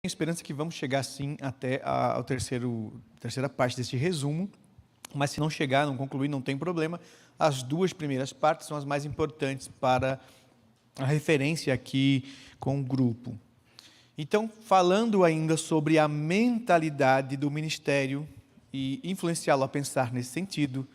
esperança que vamos chegar, sim, até a terceira parte deste resumo, mas se não chegar, não concluir, não tem problema. As duas primeiras partes são as mais importantes para a referência aqui com o grupo. Então, falando ainda sobre a mentalidade do ministério e influenciá-lo a pensar nesse sentido,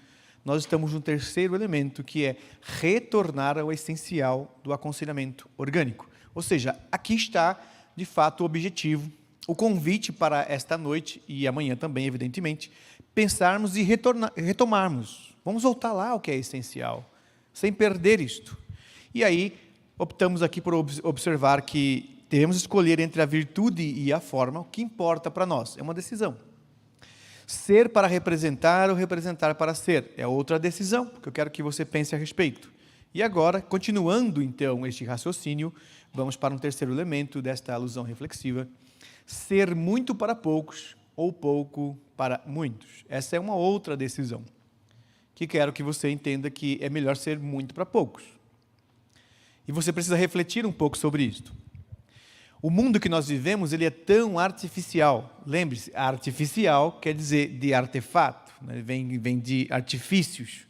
nós estamos no terceiro elemento, que é retornar ao essencial do aconselhamento orgânico. Ou seja, aqui está, de fato, o objetivo, o convite para esta noite e amanhã também, evidentemente, pensarmos e retomarmos. Vamos voltar lá ao que é essencial, sem perder isto. E aí, optamos aqui por observar que devemos escolher entre a virtude e a forma, o que importa para nós. É uma decisão. Ser para representar ou representar para ser é outra decisão, porque eu quero que você pense a respeito. E agora, continuando então este raciocínio, vamos para um terceiro elemento desta alusão reflexiva. Ser muito para poucos ou pouco para muitos. Essa é uma outra decisão, que quero que você entenda que é melhor ser muito para poucos. E você precisa refletir um pouco sobre isto. O mundo que nós vivemos, ele é tão artificial. Lembre-se, artificial quer dizer de artefato, né? Vem de artifícios.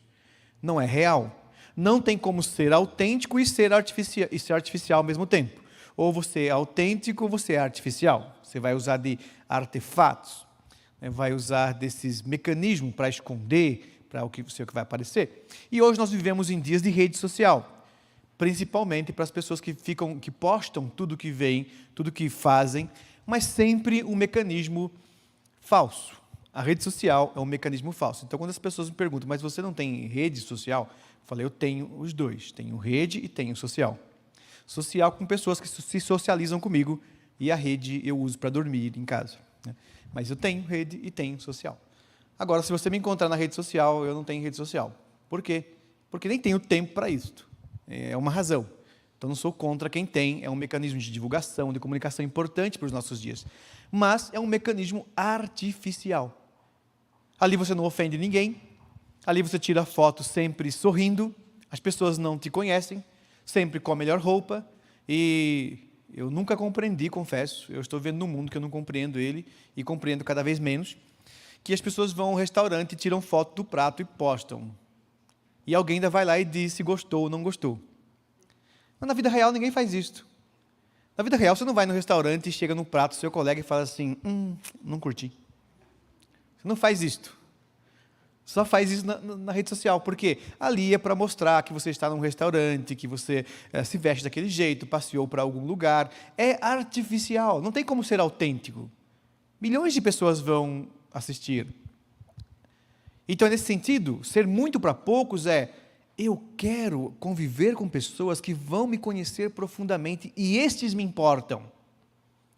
Não é real. Não tem como ser autêntico e ser artificial ao mesmo tempo. Ou você é autêntico ou você é artificial. Você vai usar de artefatos, né? Vai usar desses mecanismos para esconder, para o que vai aparecer. E hoje nós vivemos em dias de rede social. Principalmente para as pessoas que postam tudo que vem, tudo que fazem, mas sempre um mecanismo falso. A rede social é um mecanismo falso. Então, quando as pessoas me perguntam, mas você não tem rede social? Eu falei, eu tenho os dois. Tenho rede e tenho social. Social com pessoas que se socializam comigo e a rede eu uso para dormir em casa, né? Mas eu tenho rede e tenho social. Agora, se você me encontrar na rede social, eu não tenho rede social. Por quê? Porque nem tenho tempo para isso. É uma razão. Então, não sou contra quem tem, é um mecanismo de divulgação, de comunicação importante para os nossos dias. Mas é um mecanismo artificial. Ali você não ofende ninguém, ali você tira foto sempre sorrindo, as pessoas não te conhecem, sempre com a melhor roupa, e eu nunca compreendi, confesso, eu estou vendo no mundo que eu não compreendo ele, e compreendo cada vez menos, que as pessoas vão ao restaurante, tiram foto do prato e postam. E alguém ainda vai lá e diz se gostou ou não gostou. Mas na vida real ninguém faz isso. Na vida real você não vai no restaurante e chega no prato do seu colega e fala assim, não curti. Você não faz isto. Só faz isso na rede social. Por quê? Ali é para mostrar que você está num restaurante, que você se veste daquele jeito, passeou para algum lugar. É artificial, não tem como ser autêntico. Milhões de pessoas vão assistir. Então, nesse sentido, ser muito para poucos eu quero conviver com pessoas que vão me conhecer profundamente e estes me importam.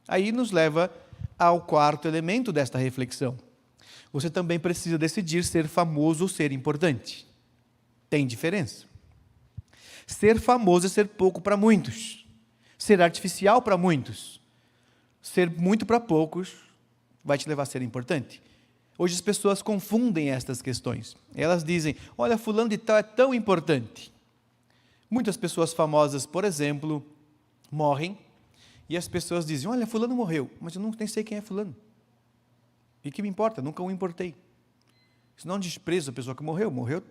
Aí nos leva ao quarto elemento desta reflexão. Você também precisa decidir ser famoso ou ser importante. Tem diferença. Ser famoso é ser pouco para muitos. Ser artificial para muitos. Ser muito para poucos vai te levar a ser importante. Hoje as pessoas confundem estas questões. Elas dizem, olha, fulano de tal é tão importante. Muitas pessoas famosas, por exemplo, morrem, e as pessoas dizem, olha, fulano morreu, mas eu nem sei quem é fulano. E que me importa? Nunca o importei. Isso não desprezo a pessoa que morreu. Morreu,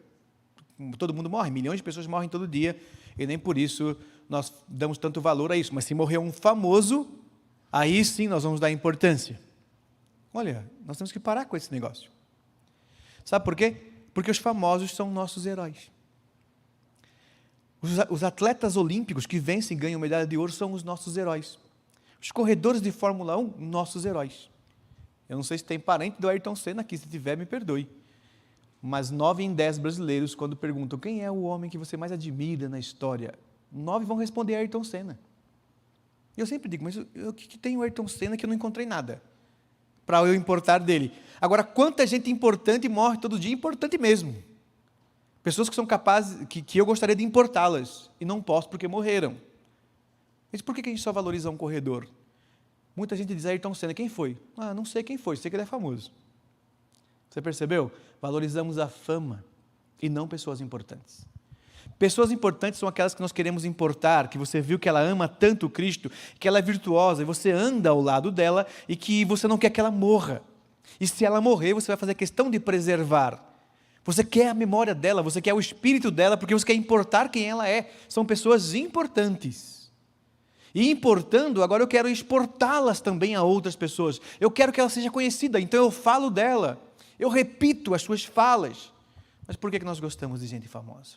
todo mundo morre, milhões de pessoas morrem todo dia, e nem por isso nós damos tanto valor a isso. Mas se morreu um famoso, aí sim nós vamos dar importância. Olha, nós temos que parar com esse negócio. Sabe por quê? Porque os famosos são nossos heróis. Os atletas olímpicos que vencem e ganham medalha de ouro são os nossos heróis. Os corredores de Fórmula 1, nossos heróis. Eu não sei se tem parente do Ayrton Senna aqui, se tiver, me perdoe. Mas 9 em 10 brasileiros, quando perguntam quem é o homem que você mais admira na história, 9 vão responder Ayrton Senna. E eu sempre digo, mas o que tem o Ayrton Senna que eu não encontrei nada para eu importar dele? Agora, quanta gente importante morre todo dia, importante mesmo. Pessoas que são capazes, que eu gostaria de importá-las, e não posso porque morreram. Mas por que a gente só valoriza um corredor? Muita gente diz, Ayrton Senna, quem foi? Não sei quem foi, sei que ele é famoso. Você percebeu? Valorizamos a fama e não pessoas importantes. Pessoas importantes são aquelas que nós queremos importar, que você viu que ela ama tanto Cristo, que ela é virtuosa e você anda ao lado dela e que você não quer que ela morra. E se ela morrer, você vai fazer questão de preservar. Você quer a memória dela, você quer o espírito dela, porque você quer importar quem ela é. São pessoas importantes. E importando, agora eu quero exportá-las também a outras pessoas. Eu quero que ela seja conhecida, então eu falo dela. Eu repito as suas falas. Mas por que nós gostamos de gente famosa?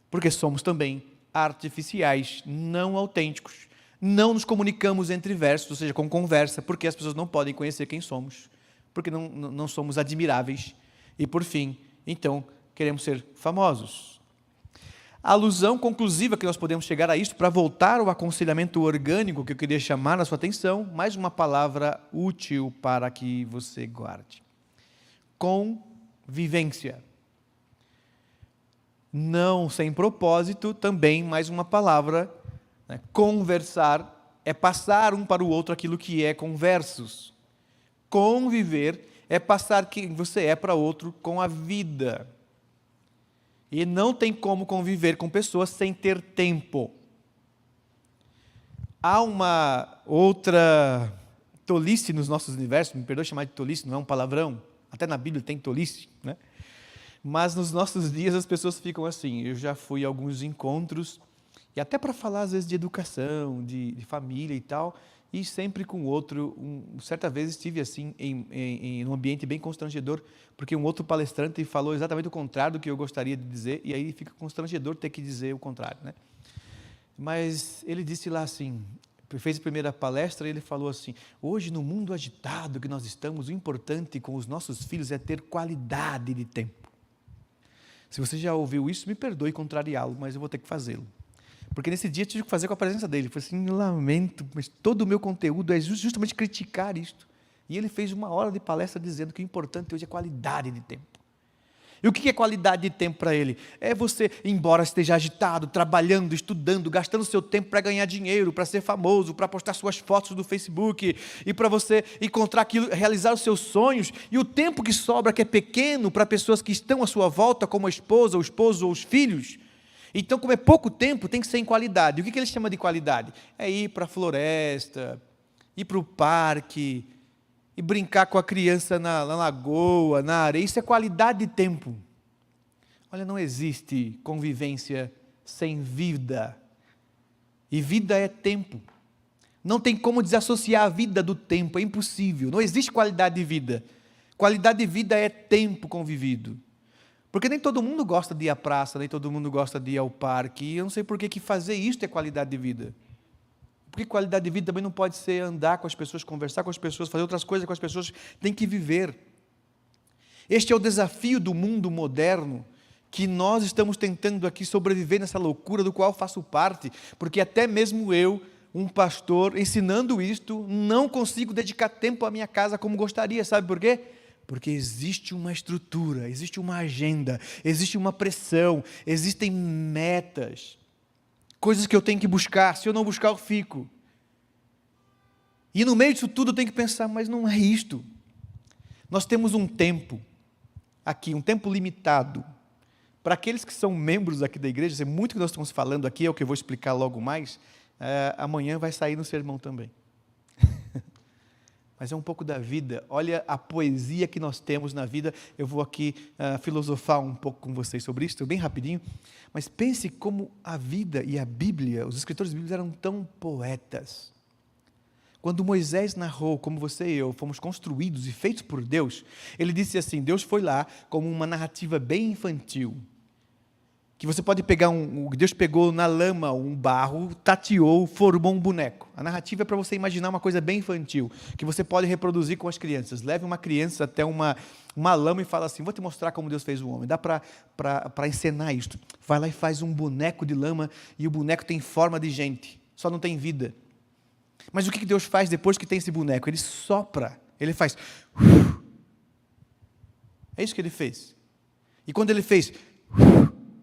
Porque somos também artificiais, não autênticos. Não nos comunicamos entre versos, ou seja, com conversa, porque as pessoas não podem conhecer quem somos, porque não somos admiráveis. E por fim, então, queremos ser famosos. A alusão conclusiva que nós podemos chegar a isto, para voltar ao aconselhamento orgânico que eu queria chamar a sua atenção, mais uma palavra útil para que você guarde. Convivência. Não sem propósito, também mais uma palavra, né? Conversar é passar um para o outro aquilo que é conversos. Conviver é passar quem você é para outro com a vida. E não tem como conviver com pessoas sem ter tempo. Há uma outra tolice nos nossos universos, me perdoe chamar de tolice, não é um palavrão, até na Bíblia tem tolice, né? Mas nos nossos dias as pessoas ficam assim. Eu já fui a alguns encontros, e até para falar às vezes de educação, de família e tal, e sempre com outro. Certa vez estive assim, em um ambiente bem constrangedor, porque um outro palestrante falou exatamente o contrário do que eu gostaria de dizer, e aí fica constrangedor ter que dizer o contrário, né? Mas ele disse lá assim, fez a primeira palestra e ele falou assim: hoje no mundo agitado que nós estamos, o importante com os nossos filhos é ter qualidade de tempo. Se você já ouviu isso, me perdoe contrariá-lo, mas eu vou ter que fazê-lo. Porque nesse dia eu tive que fazer com a presença dele. Foi assim, lamento, mas todo o meu conteúdo é justamente criticar isto. E ele fez 1 hora de palestra dizendo que o importante hoje é qualidade de tempo. E o que é qualidade de tempo para ele? É você, embora esteja agitado, trabalhando, estudando, gastando seu tempo para ganhar dinheiro, para ser famoso, para postar suas fotos no Facebook, e para você encontrar aquilo, realizar os seus sonhos, e o tempo que sobra, que é pequeno, para pessoas que estão à sua volta, como a esposa, o esposo ou os filhos. Então, como é pouco tempo, tem que ser em qualidade. O que ele chama de qualidade? É ir para a floresta, ir para o parque, e brincar com a criança na lagoa, na areia. Isso é qualidade de tempo. Olha, não existe convivência sem vida. E vida é tempo. Não tem como desassociar a vida do tempo, é impossível. Não existe qualidade de vida. Qualidade de vida é tempo convivido. Porque nem todo mundo gosta de ir à praça, nem todo mundo gosta de ir ao parque. E eu não sei por que fazer isso é qualidade de vida. Porque qualidade de vida também não pode ser andar com as pessoas, conversar com as pessoas, fazer outras coisas com as pessoas. Tem que viver. Este é o desafio do mundo moderno, que nós estamos tentando aqui sobreviver nessa loucura do qual faço parte, porque até mesmo eu, um pastor, ensinando isto, não consigo dedicar tempo à minha casa como gostaria. Sabe por quê? Porque existe uma estrutura, existe uma agenda, existe uma pressão, existem metas, coisas que eu tenho que buscar. Se eu não buscar, eu fico. E no meio disso tudo eu tenho que pensar, mas não é isto. Nós temos um tempo aqui, um tempo limitado. Para aqueles que são membros aqui da igreja, muito que nós estamos falando aqui, é o que eu vou explicar logo mais, amanhã vai sair no sermão também. Mas é um pouco da vida. Olha a poesia que nós temos na vida. Eu vou aqui filosofar um pouco com vocês sobre isso, bem rapidinho. Mas pense como a vida e a Bíblia, os escritores bíblicos eram tão poetas. Quando Moisés narrou como você e eu fomos construídos e feitos por Deus, ele disse assim, Deus foi lá como uma narrativa bem infantil. Que você pode pegar Deus pegou na lama um barro, tateou, formou um boneco. A narrativa é para você imaginar uma coisa bem infantil, que você pode reproduzir com as crianças. Leve uma criança até uma lama e fala assim, vou te mostrar como Deus fez o homem. Dá para encenar isto. Vai lá e faz um boneco de lama e o boneco tem forma de gente, só não tem vida. Mas o que Deus faz depois que tem esse boneco? Ele sopra, ele faz. É isso que ele fez. E quando ele fez,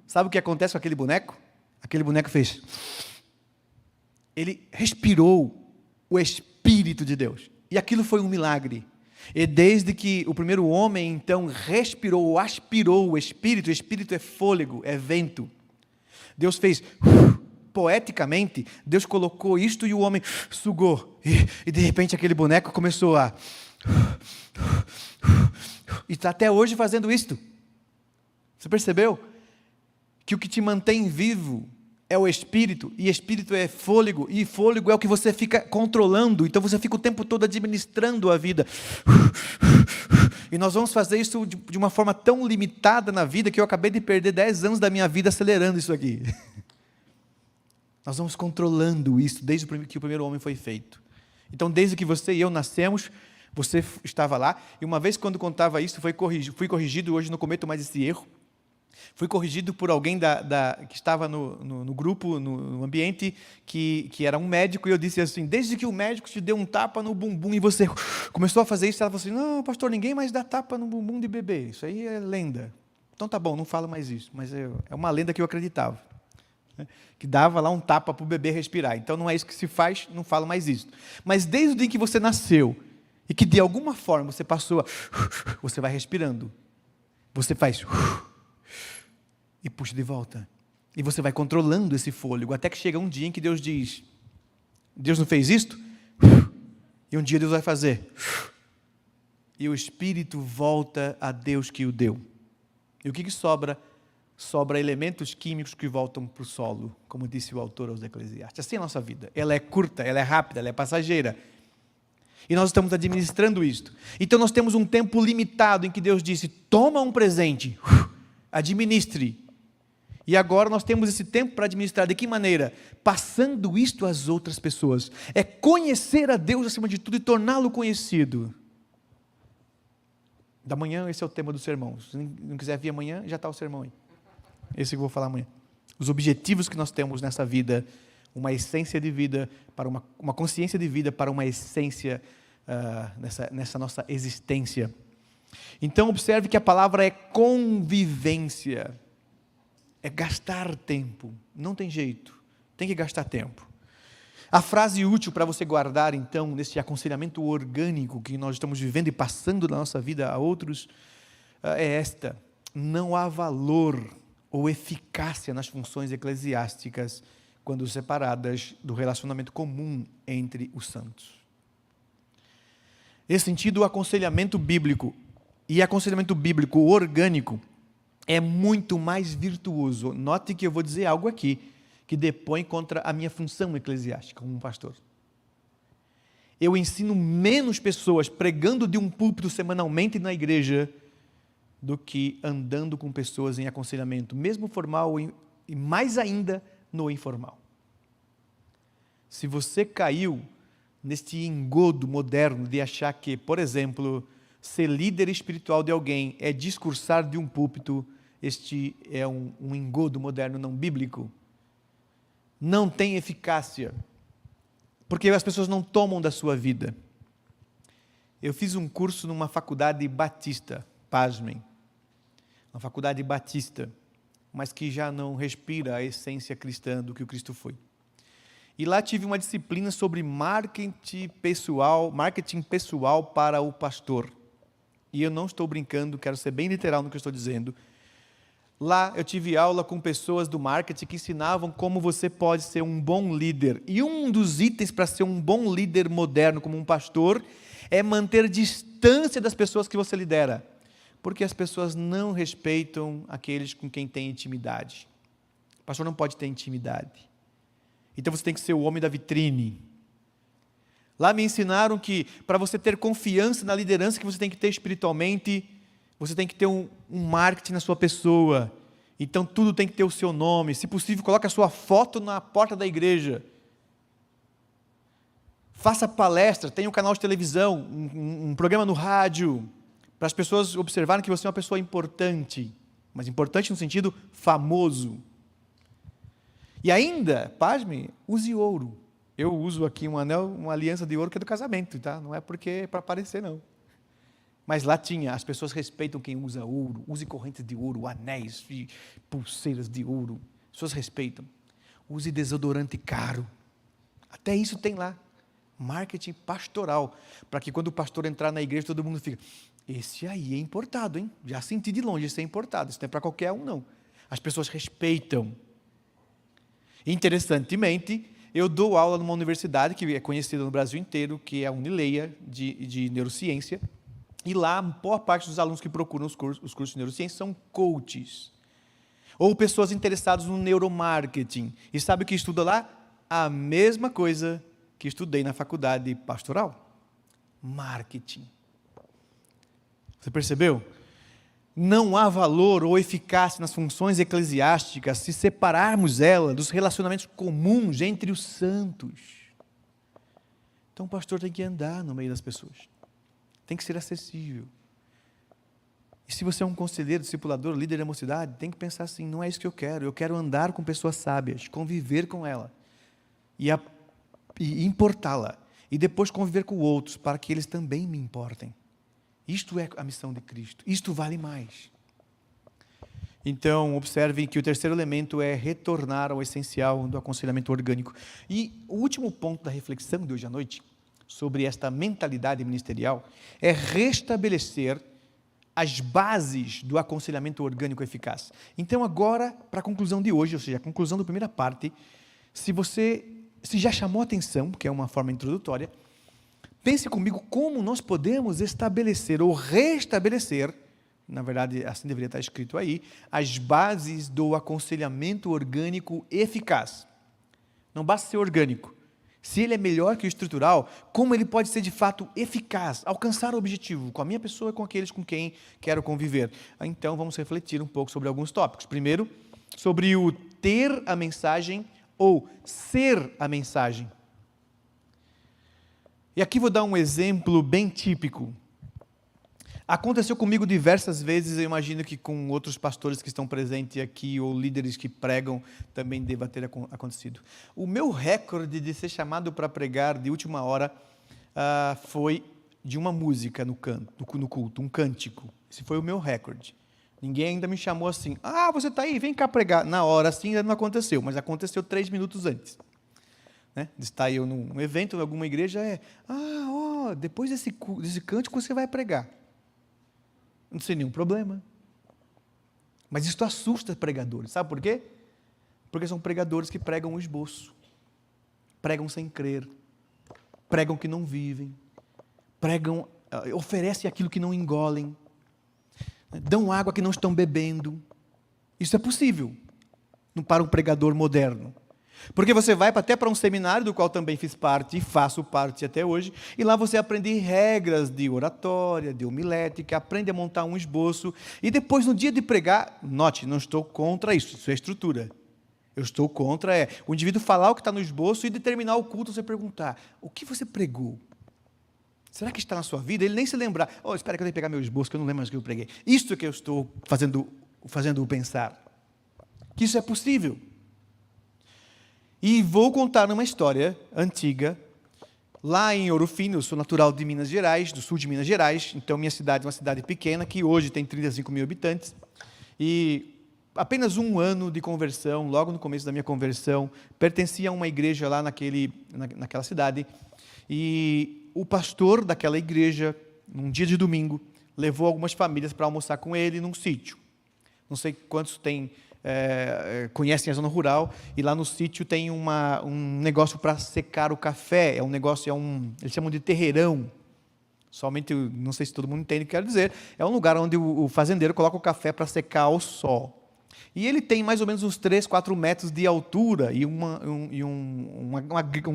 sabe o que acontece com aquele boneco? Aquele boneco fez. Ele respirou o Espírito de Deus. E aquilo foi um milagre. E desde que o primeiro homem, então, respirou, aspirou o Espírito é fôlego, é vento. Deus fez, poeticamente, Deus colocou isto e o homem sugou. E de repente aquele boneco começou a... E está até hoje fazendo isto. Você percebeu? Que o que te mantém vivo é o Espírito, e Espírito é fôlego, e fôlego é o que você fica controlando, então você fica o tempo todo administrando a vida. E nós vamos fazer isso de uma forma tão limitada na vida, que eu acabei de perder 10 anos da minha vida acelerando isso aqui. Nós vamos controlando isso, desde que o primeiro homem foi feito. Então, desde que você e eu nascemos, você estava lá, e uma vez quando contava isso, fui corrigido, hoje não cometo mais esse erro. Fui corrigido por alguém que estava no grupo, no ambiente, que era um médico, e eu disse assim, desde que o médico te deu um tapa no bumbum e você começou a fazer isso, ela falou assim, não, pastor, ninguém mais dá tapa no bumbum de bebê, isso aí é lenda. Então tá bom, não falo mais isso, mas é uma lenda que eu acreditava, né? Que dava lá um tapa para o bebê respirar, então não é isso que se faz, não falo mais isso. Mas desde o dia em que você nasceu, e que de alguma forma você passou a... Você vai respirando, você faz... E puxa de volta. E você vai controlando esse fôlego, até que chega um dia em que Deus diz, Deus não fez isto? E um dia Deus vai fazer. E o Espírito volta a Deus que o deu. E o que sobra? Sobra elementos químicos que voltam para o solo, como disse o autor aos Eclesiastes. Assim é a nossa vida. Ela é curta, ela é rápida, ela é passageira. E nós estamos administrando isto. Então nós temos um tempo limitado em que Deus disse, toma um presente, administre. E agora nós temos esse tempo para administrar. De que maneira? Passando isto às outras pessoas. É conhecer a Deus acima de tudo e torná-lo conhecido. Da manhã, esse é o tema do sermão. Se não quiser vir amanhã, já está o sermão aí. Esse que eu vou falar amanhã. Os objetivos que nós temos nessa vida, uma essência de vida, para uma consciência de vida, para uma essência nessa nossa existência. Então, observe que a palavra é convivência. É gastar tempo, não tem jeito, tem que gastar tempo. A frase útil para você guardar, então, nesse aconselhamento orgânico que nós estamos vivendo e passando na nossa vida a outros, é esta: não há valor ou eficácia nas funções eclesiásticas quando separadas do relacionamento comum entre os santos. Nesse sentido, o aconselhamento bíblico e aconselhamento bíblico orgânico é muito mais virtuoso. Note que eu vou dizer algo aqui que depõe contra a minha função eclesiástica como pastor. Eu ensino menos pessoas pregando de um púlpito semanalmente na igreja do que andando com pessoas em aconselhamento, mesmo formal e mais ainda no informal. Se você caiu neste engodo moderno de achar que, por exemplo, ser líder espiritual de alguém é discursar de um púlpito, este é um engodo moderno não bíblico. Não tem eficácia, porque as pessoas não tomam da sua vida. Eu fiz um curso numa faculdade batista, pasmem, uma faculdade batista, mas que já não respira a essência cristã do que o Cristo foi. E lá tive uma disciplina sobre marketing pessoal para o pastor. E eu não estou brincando, quero ser bem literal no que eu estou dizendo. Lá eu tive aula com pessoas do marketing que ensinavam como você pode ser um bom líder. E um dos itens para ser um bom líder moderno como um pastor é manter distância das pessoas que você lidera. Porque as pessoas não respeitam aqueles com quem tem intimidade. O pastor não pode ter intimidade. Então você tem que ser o homem da vitrine. Lá me ensinaram que para você ter confiança na liderança que você tem que ter espiritualmente, você tem que ter um marketing na sua pessoa. Então tudo tem que ter o seu nome. Se possível, coloque a sua foto na porta da igreja. Faça palestra, tenha um canal de televisão, um programa no rádio, para as pessoas observarem que você é uma pessoa importante, mas importante no sentido famoso. E ainda, pasme, use ouro. Eu uso aqui um anel, uma aliança de ouro que é do casamento, tá? Não é porque é para aparecer, não. Mas lá tinha, as pessoas respeitam quem usa ouro, use correntes de ouro, anéis e pulseiras de ouro. As pessoas respeitam. Use desodorante caro. Até isso tem lá. Marketing pastoral, para que quando o pastor entrar na igreja, todo mundo fica, esse aí é importado, hein? Já senti de longe, esse é importado, isso não é para qualquer um, não. As pessoas respeitam. Interessantemente, eu dou aula numa universidade que é conhecida no Brasil inteiro, que é a Unileia, de neurociência, e lá, a boa parte dos alunos que procuram os cursos de neurociência são coaches, ou pessoas interessadas no neuromarketing. E sabe o que estuda lá? A mesma coisa que estudei na faculdade pastoral. Marketing. Você percebeu? Não há valor ou eficácia nas funções eclesiásticas se separarmos ela dos relacionamentos comuns entre os santos. Então o pastor tem que andar no meio das pessoas. Tem que ser acessível. E se você é um conselheiro, discipulador, líder da mocidade, tem que pensar assim, não é isso que eu quero andar com pessoas sábias, conviver com ela e importá-la, e depois conviver com outros, para que eles também me importem. Isto é a missão de Cristo, isto vale mais. Então, observem que o terceiro elemento é retornar ao essencial do aconselhamento orgânico. E o último ponto da reflexão de hoje à noite, sobre esta mentalidade ministerial, é restabelecer as bases do aconselhamento orgânico eficaz. Então, agora, para a conclusão de hoje, ou seja, a conclusão da primeira parte, se já chamou a atenção, que é uma forma introdutória, pense comigo como nós podemos estabelecer ou restabelecer, na verdade, assim deveria estar escrito aí, as bases do aconselhamento orgânico eficaz. Não basta ser orgânico. Se ele é melhor que o estrutural, como ele pode ser de fato eficaz, alcançar o objetivo com a minha pessoa e com aqueles com quem quero conviver? Então, vamos refletir um pouco sobre alguns tópicos. Primeiro, sobre o ter a mensagem ou ser a mensagem. E aqui vou dar um exemplo bem típico. Aconteceu comigo diversas vezes, eu imagino que com outros pastores que estão presentes aqui, ou líderes que pregam, também deva ter acontecido. O meu recorde de ser chamado para pregar de última hora foi de uma música no culto, um cântico. Esse foi o meu recorde. Ninguém ainda me chamou assim, você está aí, vem cá pregar. Na hora, assim, ainda não aconteceu, mas aconteceu 3 minutos antes. Né? Está eu num evento, em alguma igreja, depois desse cântico você vai pregar. Não tem nenhum problema. Mas isso assusta pregadores. Sabe por quê? Porque são pregadores que pregam o esboço. Pregam sem crer. Pregam que não vivem. Oferecem aquilo que não engolem. Dão água que não estão bebendo. Isso é possível para um pregador moderno. Porque você vai até para um seminário, do qual também fiz parte e faço parte até hoje, e lá você aprende regras de oratória, de homilética, aprende a montar um esboço, e depois no dia de pregar, note, não estou contra isso é estrutura. Eu estou contra o indivíduo falar o que está no esboço e de terminar o culto você perguntar, o que você pregou? Será que está na sua vida? Ele nem se lembrar, espera que eu tenho que pegar meu esboço, que eu não lembro mais o que eu preguei. Isso que eu estou fazendo-o pensar. Que isso é possível. E vou contar uma história antiga, lá em Ouro Fino. Eu sou natural de Minas Gerais, do sul de Minas Gerais, então minha cidade é uma cidade pequena, que hoje tem 35 mil habitantes, e apenas 1 ano de conversão, logo no começo da minha conversão, pertencia a uma igreja lá naquela cidade, e o pastor daquela igreja, num dia de domingo, levou algumas famílias para almoçar com ele num sítio. Não sei quantos conhecem a zona rural, e lá no sítio tem um negócio para secar o café, eles chamam de terreirão, somente, não sei se todo mundo entende o que quero dizer, é um lugar onde o fazendeiro coloca o café para secar ao sol, e ele tem mais ou menos uns 3, 4 metros de altura, e um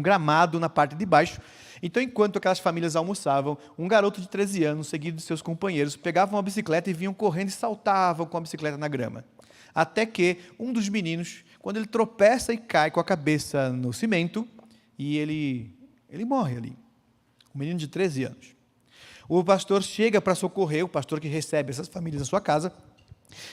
gramado na parte de baixo. Então, enquanto aquelas famílias almoçavam, um garoto de 13 anos, seguido de seus companheiros, pegavam uma bicicleta e vinham correndo e saltavam com a bicicleta na grama. Até que um dos meninos, quando ele tropeça e cai com a cabeça no cimento, e ele morre ali. Um menino de 13 anos. O pastor chega para socorrer, o pastor que recebe essas famílias na sua casa,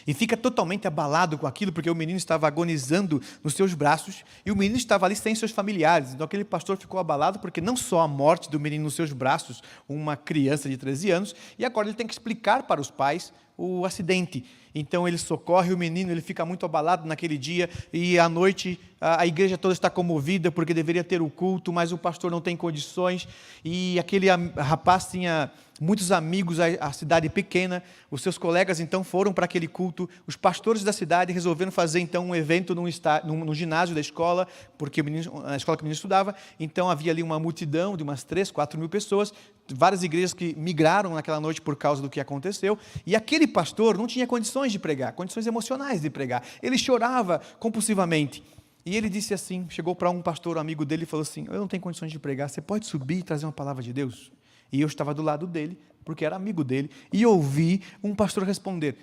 e fica totalmente abalado com aquilo, porque o menino estava agonizando nos seus braços, e o menino estava ali sem seus familiares. Então aquele pastor ficou abalado, porque não só a morte do menino nos seus braços, uma criança de 13 anos, e agora ele tem que explicar para os pais o acidente. Então ele socorre o menino, ele fica muito abalado naquele dia, e à noite a igreja toda está comovida, porque deveria ter o culto, mas o pastor não tem condições, e aquele rapaz tinha muitos amigos, a cidade pequena, os seus colegas então foram para aquele culto, os pastores da cidade resolveram fazer então um evento no ginásio da escola, porque na escola que o menino estudava, então havia ali uma multidão de umas 3, 4 mil pessoas, várias igrejas que migraram naquela noite por causa do que aconteceu, e aquele pastor não tinha condições de pregar, condições emocionais de pregar, ele chorava compulsivamente, e ele disse assim, chegou para um pastor, um amigo dele, e falou assim, eu não tenho condições de pregar, você pode subir e trazer uma palavra de Deus? E eu estava do lado dele, porque era amigo dele, e ouvi um pastor responder,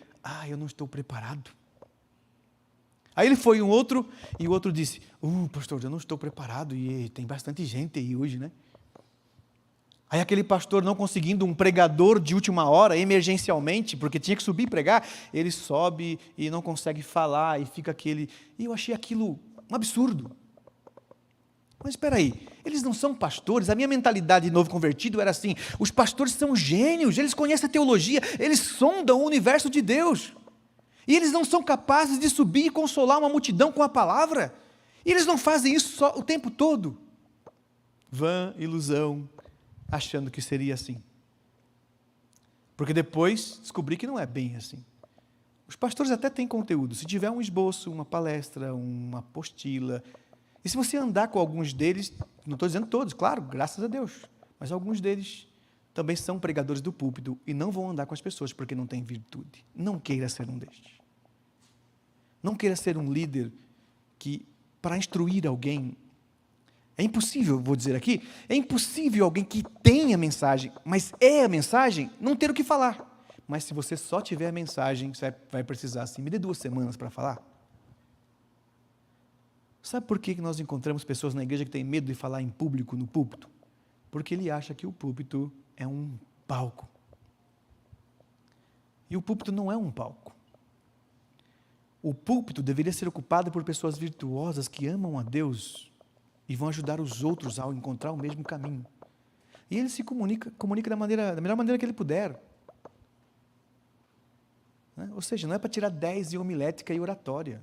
eu não estou preparado. Aí ele foi um outro, e o outro disse, pastor, eu não estou preparado, e tem bastante gente aí hoje, né? Aí aquele pastor, não conseguindo um pregador de última hora, emergencialmente, porque tinha que subir e pregar, ele sobe e não consegue falar, e fica aquele... E eu achei aquilo um absurdo. Mas espera aí, eles não são pastores? A minha mentalidade de novo convertido era assim, os pastores são gênios, eles conhecem a teologia, eles sondam o universo de Deus, e eles não são capazes de subir e consolar uma multidão com a palavra, e eles não fazem isso só o tempo todo. Vã ilusão, achando que seria assim. Porque depois descobri que não é bem assim. Os pastores até têm conteúdo, se tiver um esboço, uma palestra, uma apostila. E se você andar com alguns deles, não estou dizendo todos, claro, graças a Deus, mas alguns deles também são pregadores do púlpito e não vão andar com as pessoas porque não têm virtude. Não queira ser um destes. Não queira ser um líder que, para instruir alguém, é impossível, vou dizer aqui, é impossível alguém que tem a mensagem, mas é a mensagem, não ter o que falar. Mas se você só tiver a mensagem, você vai precisar assim, me dê 2 semanas para falar. Sabe por que nós encontramos pessoas na igreja que têm medo de falar em público, no púlpito? Porque ele acha que o púlpito é um palco. E o púlpito não é um palco. O púlpito deveria ser ocupado por pessoas virtuosas que amam a Deus e vão ajudar os outros a encontrar o mesmo caminho. E ele se comunica da melhor maneira que ele puder. Ou seja, não é para tirar 10 em homilética e oratória.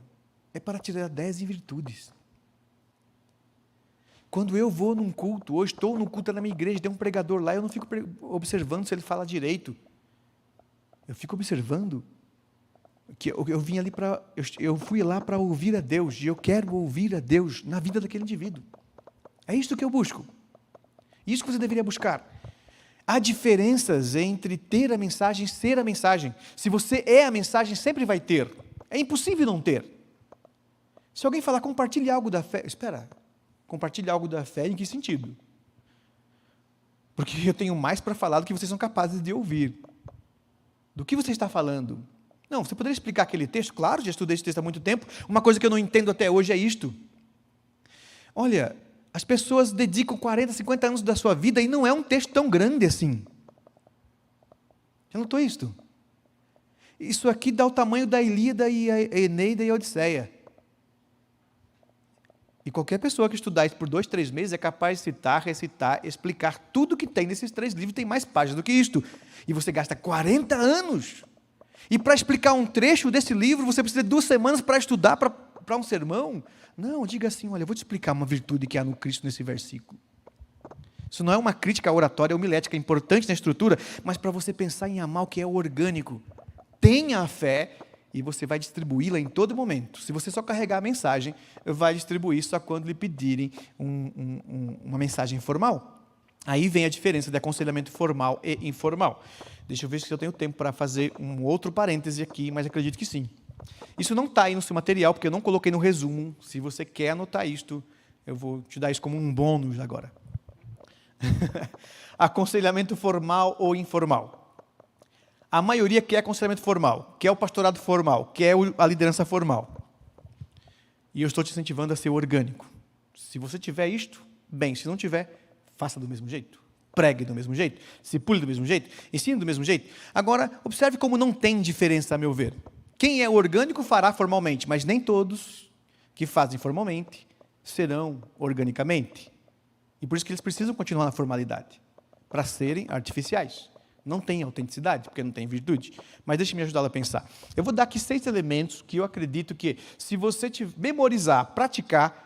É para tirar 10 em virtudes. Quando eu vou num culto, ou estou num culto na minha igreja, tem um pregador lá, eu não fico observando se ele fala direito. Eu fico observando que eu vim ali eu fui lá para ouvir a Deus, e eu quero ouvir a Deus na vida daquele indivíduo. É isso que eu busco. Isso que você deveria buscar. Há diferenças entre ter a mensagem e ser a mensagem. Se você é a mensagem, sempre vai ter. É impossível não ter. Se alguém falar, compartilhe algo da fé, espera, compartilhe algo da fé em que sentido? Porque eu tenho mais para falar do que vocês são capazes de ouvir. Do que você está falando? Não, você poderia explicar aquele texto? Claro, já estudei esse texto há muito tempo. Uma coisa que eu não entendo até hoje é isto. Olha, as pessoas dedicam 40, 50 anos da sua vida e não é um texto tão grande assim. Já notou isto? Isso aqui dá o tamanho da Ilíada e a Eneida e a Odisseia. E qualquer pessoa que estudar isso por 2, 3 meses é capaz de citar, recitar, explicar tudo que tem nesses 3 livros, tem mais páginas do que isto. E você gasta 40 anos. E para explicar um trecho desse livro, você precisa de 2 semanas para estudar para um sermão? Não, diga assim, olha, eu vou te explicar uma virtude que há no Cristo nesse versículo. Isso não é uma crítica à oratória homilética, é importante na estrutura, mas para você pensar em amar o que é orgânico. Tenha a fé e você vai distribuí-la em todo momento. Se você só carregar a mensagem, vai distribuir só quando lhe pedirem uma mensagem formal. Aí vem a diferença de aconselhamento formal e informal. Deixa eu ver se eu tenho tempo para fazer um outro parêntese aqui, mas acredito que sim. Isso não está aí no seu material, porque eu não coloquei no resumo. Se você quer anotar isto, eu vou te dar isso como um bônus agora. Aconselhamento formal ou informal. A maioria quer aconselhamento formal, quer o pastorado formal, quer a liderança formal. E eu estou te incentivando a ser orgânico. Se você tiver isto, bem. Se não tiver, faça do mesmo jeito. Pregue do mesmo jeito. Se pule do mesmo jeito. Ensine do mesmo jeito. Agora, observe como não tem diferença, a meu ver. Quem é orgânico fará formalmente, mas nem todos que fazem formalmente serão organicamente. E por isso que eles precisam continuar na formalidade, para serem artificiais. Não tem autenticidade, porque não tem virtude. Mas deixe-me ajudá-lo a pensar. Eu vou dar aqui 6 elementos que eu acredito que, se você memorizar, praticar,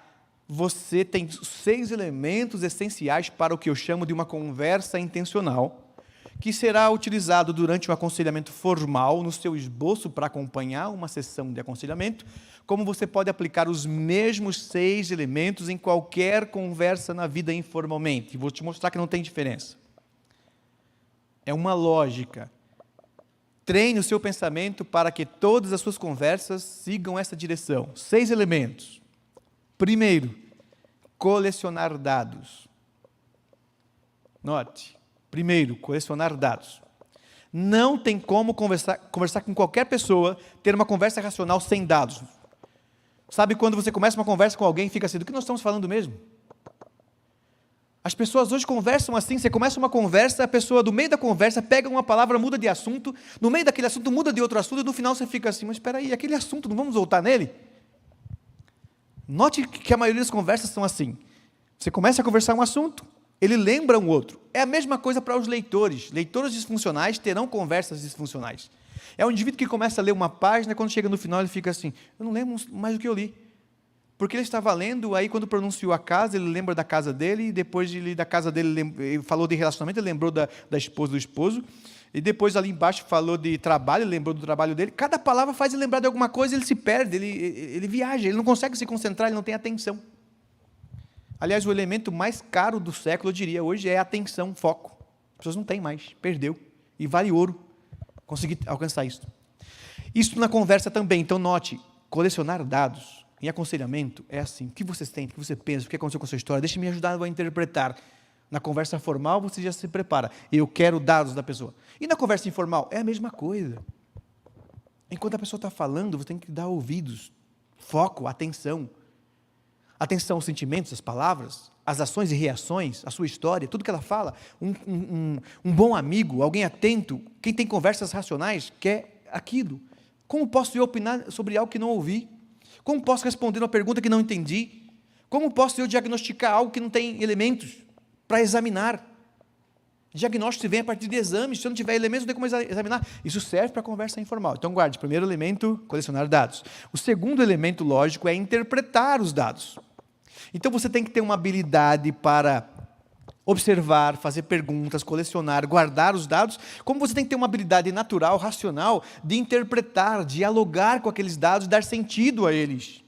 você tem 6 elementos essenciais para o que eu chamo de uma conversa intencional, que será utilizado durante um aconselhamento formal, no seu esboço para acompanhar uma sessão de aconselhamento, como você pode aplicar os mesmos 6 elementos em qualquer conversa na vida informalmente. Vou te mostrar que não tem diferença. É uma lógica. Treine o seu pensamento para que todas as suas conversas sigam essa direção. 6 elementos. Primeiro, colecionar dados. Note. Primeiro, colecionar dados. Não tem como conversar com qualquer pessoa, ter uma conversa racional sem dados. Sabe quando você começa uma conversa com alguém e fica assim, do que nós estamos falando mesmo? As pessoas hoje conversam assim, você começa uma conversa, a pessoa do meio da conversa pega uma palavra, muda de assunto, no meio daquele assunto muda de outro assunto, e no final você fica assim, mas espera aí, aquele assunto, não vamos voltar nele? Note que a maioria das conversas são assim. Você começa a conversar um assunto, ele lembra um outro. É a mesma coisa para os leitores. Leitores disfuncionais terão conversas disfuncionais. É um indivíduo que começa a ler uma página, quando chega no final ele fica assim, eu não lembro mais do que eu li. Porque ele estava lendo, aí quando pronunciou a casa, ele lembra da casa dele, e depois da casa dele, ele falou de relacionamento, ele lembrou da esposa do esposo, e depois ali embaixo falou de trabalho, ele lembrou do trabalho dele. Cada palavra faz ele lembrar de alguma coisa, ele se perde, ele viaja, ele não consegue se concentrar, ele não tem atenção. Aliás, o elemento mais caro do século, eu diria, hoje é atenção, foco. As pessoas não têm mais, perdeu. E vale ouro conseguir alcançar isso. Isso na conversa também. Então, note, colecionar dados em aconselhamento é assim. O que você sente, o que você pensa, o que aconteceu com a sua história, deixe-me ajudar a interpretar. Na conversa formal, você já se prepara. Eu quero dados da pessoa. E na conversa informal, é a mesma coisa. Enquanto a pessoa está falando, você tem que dar ouvidos, foco, atenção. Atenção aos sentimentos, às palavras, às ações e reações, à sua história, tudo que ela fala. Um bom amigo, alguém atento, quem tem conversas racionais, quer aquilo. Como posso eu opinar sobre algo que não ouvi? Como posso responder uma pergunta que não entendi? Como posso eu diagnosticar algo que não tem elementos para examinar? Diagnóstico vem a partir de exames, se eu não tiver elementos, não tem como examinar. Isso serve para a conversa informal. Então, guarde, primeiro elemento, colecionar dados. O segundo elemento lógico é interpretar os dados. Então, você tem que ter uma habilidade para observar, fazer perguntas, colecionar, guardar os dados, como você tem que ter uma habilidade natural, racional, de interpretar, dialogar com aqueles dados, dar sentido a eles.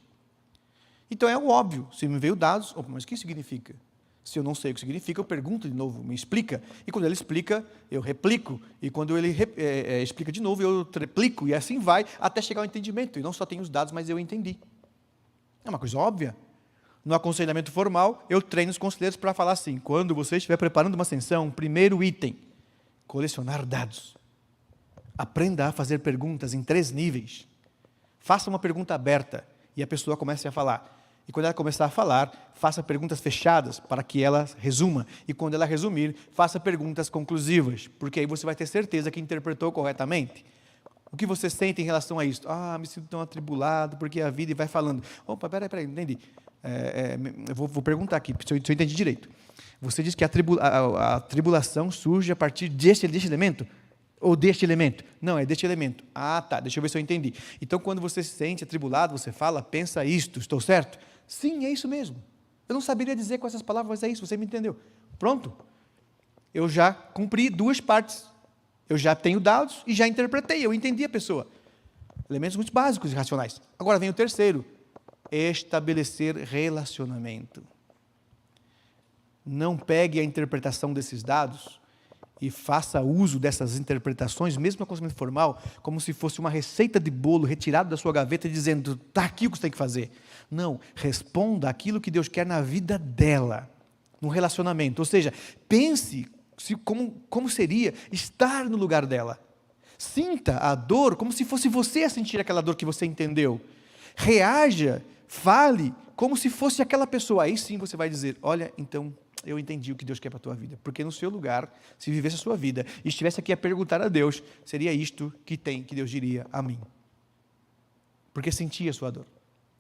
Então, é o óbvio, se me veio dados, mas o que significa? Se eu não sei o que significa, eu pergunto de novo, me explica. E quando ele explica, eu replico. E quando ele explica de novo, eu replico. E assim vai, até chegar ao entendimento. E não só tenho os dados, mas eu entendi. É uma coisa óbvia. No aconselhamento formal, eu treino os conselheiros para falar assim, quando você estiver preparando uma sessão, primeiro item, colecionar dados. Aprenda a fazer perguntas em 3 níveis. Faça uma pergunta aberta e a pessoa comece a falar. E quando ela começar a falar, faça perguntas fechadas para que ela resuma. E quando ela resumir, faça perguntas conclusivas, porque aí você vai ter certeza que interpretou corretamente. O que você sente em relação a isso? Me sinto tão atribulado, porque a vida, e vai falando. Opa, peraí, entendi. Eu vou perguntar aqui, se eu entendi direito. Você diz que a tribulação surge a partir deste elemento? Ou deste elemento? Não, é deste elemento. Tá, deixa eu ver se eu entendi. Então, quando você se sente atribulado, você fala, pensa isto, estou certo? Sim, é isso mesmo. Eu não saberia dizer com essas palavras, mas é isso, você me entendeu. Pronto. Eu já cumpri 2 partes. Eu já tenho dados e já interpretei, eu entendi a pessoa. Elementos muito básicos e racionais. Agora vem o terceiro. Estabelecer relacionamento. Não pegue a interpretação desses dados e faça uso dessas interpretações, mesmo no aconselhamento formal, como se fosse uma receita de bolo retirada da sua gaveta e dizendo, está aqui o que você tem que fazer. Não, responda aquilo que Deus quer na vida dela, no relacionamento. Ou seja, pense como seria estar no lugar dela. Sinta a dor como se fosse você a sentir aquela dor que você entendeu. Reaja, fale como se fosse aquela pessoa. Aí sim você vai dizer, olha, então eu entendi o que Deus quer para a tua vida. Porque no seu lugar, se vivesse a sua vida e estivesse aqui a perguntar a Deus, seria isto que Deus diria a mim. Porque sentia a sua dor.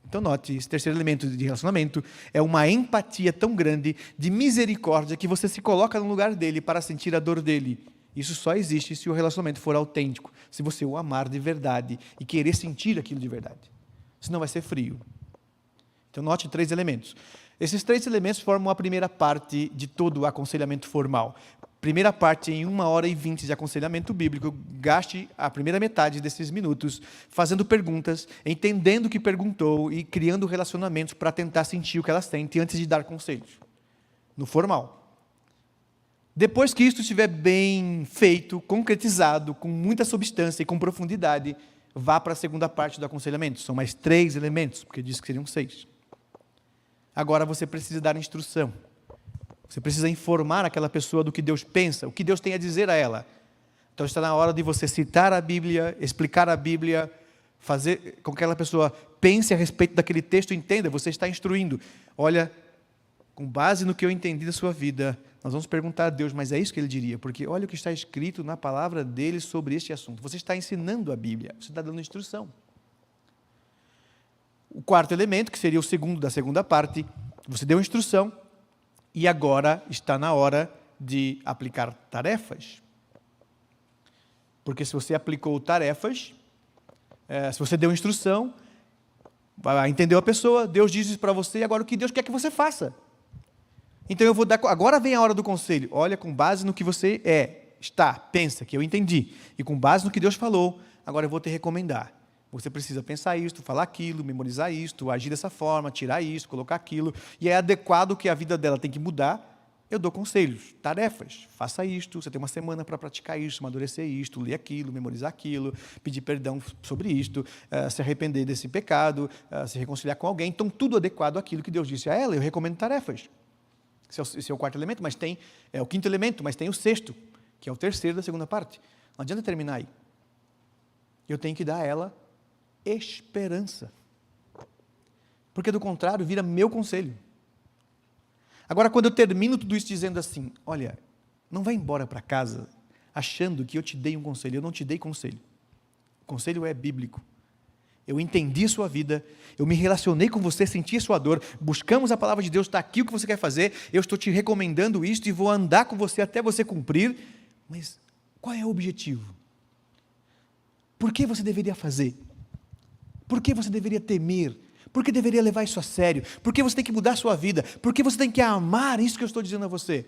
Então note, esse terceiro elemento de relacionamento é uma empatia tão grande, de misericórdia, que você se coloca no lugar dele para sentir a dor dele. Isso só existe se o relacionamento for autêntico, se você o amar de verdade e querer sentir aquilo de verdade. Senão vai ser frio. Então note 3 elementos. Esses 3 elementos formam a primeira parte de todo o aconselhamento formal. primeira parte em 1h20 de aconselhamento bíblico, gaste a primeira metade desses minutos fazendo perguntas, entendendo o que perguntou e criando relacionamentos para tentar sentir o que ela sente antes de dar conselhos, no formal. Depois que isso estiver bem feito, concretizado, com muita substância e com profundidade, vá para a segunda parte do aconselhamento. São mais 3 elementos, porque disse que seriam 6. Agora você precisa dar instrução. Você precisa informar aquela pessoa do que Deus pensa, o que Deus tem a dizer a ela. Então está na hora de você citar a Bíblia, explicar a Bíblia, fazer com que aquela pessoa pense a respeito daquele texto, entenda, você está instruindo. Olha, com base no que eu entendi da sua vida, nós vamos perguntar a Deus, mas é isso que Ele diria, porque olha o que está escrito na palavra dele sobre este assunto. Você está ensinando a Bíblia, você está dando instrução. O quarto elemento, que seria o segundo da segunda parte, você deu instrução e agora está na hora de aplicar tarefas. Porque se você aplicou tarefas, se você deu instrução, entendeu a pessoa, Deus diz isso para você, agora o que Deus quer que você faça. Então eu vou dar, agora vem a hora do conselho. Olha, com base no que você pensa, que eu entendi. E com base no que Deus falou, agora eu vou te recomendar. Você precisa pensar isto, falar aquilo, memorizar isto, agir dessa forma, tirar isso, colocar aquilo. E é adequado que a vida dela tem que mudar. Eu dou conselhos, tarefas. Faça isto, você tem uma semana para praticar isso, amadurecer isto, ler aquilo, memorizar aquilo, pedir perdão sobre isto, se arrepender desse pecado, se reconciliar com alguém. Então, tudo adequado àquilo que Deus disse a ela. Eu recomendo tarefas. Esse é o quarto elemento, mas é o quinto elemento, mas tem o sexto, que é o terceiro da segunda parte. Não adianta terminar aí. Eu tenho que dar a ela esperança. Porque, do contrário, vira meu conselho. Agora, quando eu termino tudo isso dizendo assim, olha, não vai embora para casa achando que eu te dei um conselho. Eu não te dei conselho. O conselho é bíblico. Eu entendi a sua vida, eu me relacionei com você, senti a sua dor, buscamos a palavra de Deus, está aqui o que você quer fazer, eu estou te recomendando isto e vou andar com você até você cumprir, mas qual é o objetivo? Por que você deveria fazer? Por que você deveria temer? Por que deveria levar isso a sério? Por que você tem que mudar a sua vida? Por que você tem que amar isso que eu estou dizendo a você?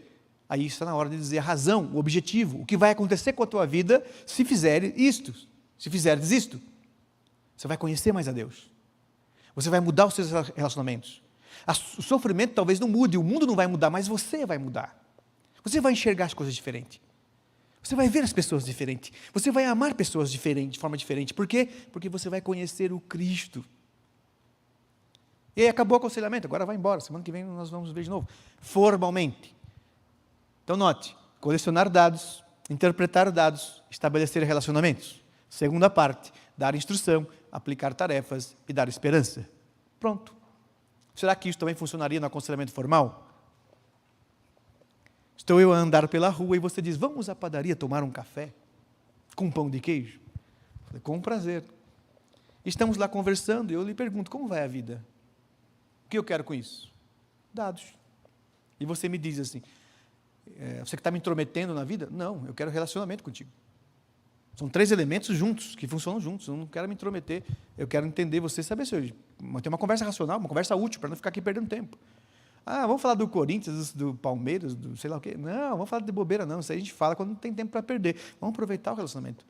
Aí está na hora de dizer a razão, o objetivo, o que vai acontecer com a tua vida se fizeres isto, se fizeres isto. Você vai conhecer mais a Deus. Você vai mudar os seus relacionamentos. O sofrimento talvez não mude, o mundo não vai mudar, mas você vai mudar. Você vai enxergar as coisas diferentes. Você vai ver as pessoas diferentes. Você vai amar pessoas diferentes, de forma diferente. Por quê? Porque você vai conhecer o Cristo. E aí acabou o aconselhamento, agora vai embora. Semana que vem nós vamos ver de novo. Formalmente. Então note, colecionar dados, interpretar dados, estabelecer relacionamentos. Segunda parte, dar instrução, aplicar tarefas e dar esperança. Pronto. Será que isso também funcionaria no aconselhamento formal? Estou eu a andar pela rua e você diz, vamos à padaria tomar um café com pão de queijo? Falei, com prazer. Estamos lá conversando e eu lhe pergunto, como vai a vida? O que eu quero com isso? Dados. E você me diz assim, você que está me intrometendo na vida? Não, eu quero relacionamento contigo. São 3 elementos juntos, que funcionam juntos. Eu não quero me intrometer, eu quero entender você, saber se eu ter uma conversa racional, uma conversa útil, para não ficar aqui perdendo tempo. Vamos falar do Corinthians, do Palmeiras, do sei lá o quê. Não, vamos falar de bobeira não, isso aí a gente fala quando não tem tempo para perder. Vamos aproveitar o relacionamento.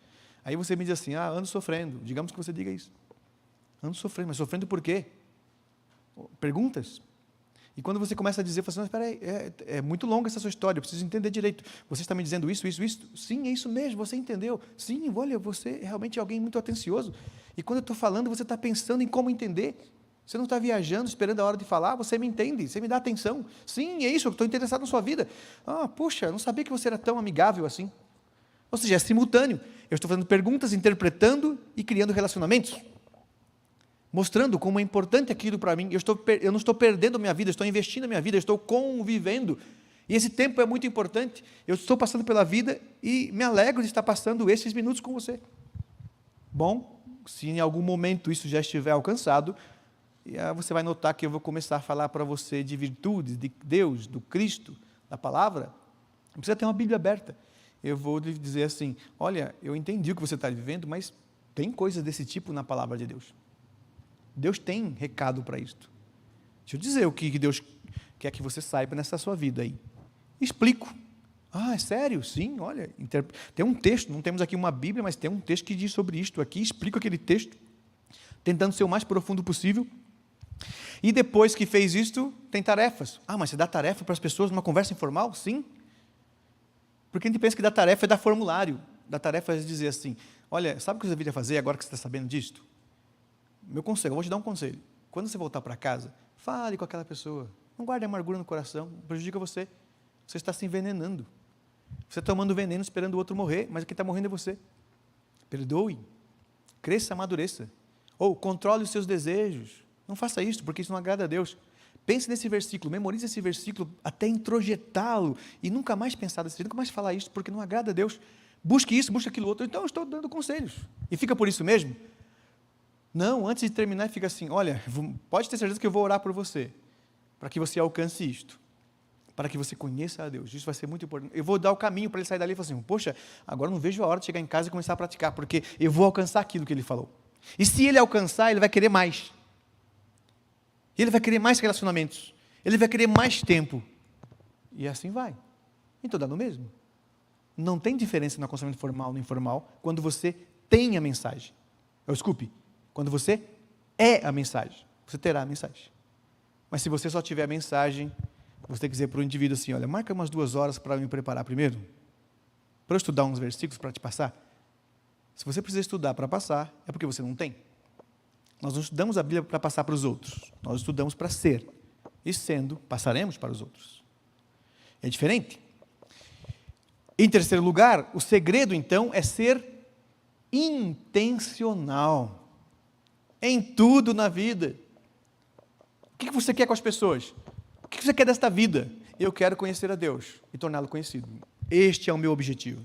Aí você me diz assim, ando sofrendo. Digamos que você diga isso. Ando sofrendo, mas sofrendo por quê? Perguntas. E quando você começa a dizer, você fala assim, espera aí, é muito longa essa sua história, eu preciso entender direito. Você está me dizendo isso? Sim, é isso mesmo, você entendeu. Sim, olha, você é realmente alguém muito atencioso. E quando eu estou falando, você está pensando em como entender. Você não está viajando, esperando a hora de falar, você me entende, você me dá atenção. Sim, é isso, eu estou interessado na sua vida. Puxa, eu não sabia que você era tão amigável assim. Ou seja, é simultâneo. Eu estou fazendo perguntas, interpretando e criando relacionamentos. Mostrando como é importante aquilo para mim. Eu não estou perdendo a minha vida, eu estou investindo a minha vida, eu estou convivendo. E esse tempo é muito importante. Eu estou passando pela vida e me alegro de estar passando esses minutos com você. Bom, se em algum momento isso já estiver alcançado, você vai notar que eu vou começar a falar para você de virtudes, de Deus, do Cristo, da palavra. Não precisa ter uma Bíblia aberta. Eu vou lhe dizer assim, olha, eu entendi o que você está vivendo, mas tem coisas desse tipo na palavra de Deus. Deus tem recado para isto. Deixa eu dizer o que Deus quer que você saiba nessa sua vida aí. Explico. Ah, é sério? Sim, olha, tem um texto, não temos aqui uma Bíblia, mas tem um texto que diz sobre isto aqui, explico aquele texto, tentando ser o mais profundo possível. E depois que fez isto, tem tarefas. Ah, mas você dá tarefa para as pessoas numa conversa informal? Sim. Porque a gente pensa que dar tarefa é dar formulário. Dar tarefa é dizer assim, olha, sabe o que você deveria fazer agora que você está sabendo disto? Meu conselho, eu vou te dar um conselho. Quando você voltar para casa, fale com aquela pessoa. Não guarde amargura no coração, prejudica você. Você está se envenenando. Você está tomando veneno esperando o outro morrer, mas quem está morrendo é você. Perdoe. Cresça, amadureça. Ou controle os seus desejos. Não faça isso, porque isso não agrada a Deus. Pense nesse versículo, memorize esse versículo até introjetá-lo e nunca mais pensar assim, nunca mais falar isso, porque não agrada a Deus. Busque isso, busque aquilo outro. Então, eu estou dando conselhos. E fica por isso mesmo? Não, antes de terminar, fica assim, olha, pode ter certeza que eu vou orar por você, para que você alcance isto, para que você conheça a Deus. Isso vai ser muito importante. Eu vou dar o caminho para ele sair dali e falar assim, poxa, agora não vejo a hora de chegar em casa e começar a praticar, porque eu vou alcançar aquilo que ele falou. E se ele alcançar, ele vai querer mais. Ele vai querer mais relacionamentos. Ele vai querer mais tempo. E assim vai. Então dá no mesmo. Não tem diferença no aconselhamento formal ou informal quando você tem a mensagem. Desculpe, quando você é a mensagem. Você terá a mensagem. Mas se você só tiver a mensagem, você tem que dizer para o indivíduo assim, olha, marca umas 2 horas para eu me preparar primeiro, para eu estudar uns versículos para te passar. Se você precisa estudar para passar, é porque você não tem. Nós não estudamos a Bíblia para passar para os outros. Nós estudamos para ser. E sendo, passaremos para os outros. É diferente. Em terceiro lugar, o segredo, então, é ser intencional. Em tudo na vida. O que você quer com as pessoas? O que você quer desta vida? Eu quero conhecer a Deus e torná-lo conhecido. Este é o meu objetivo.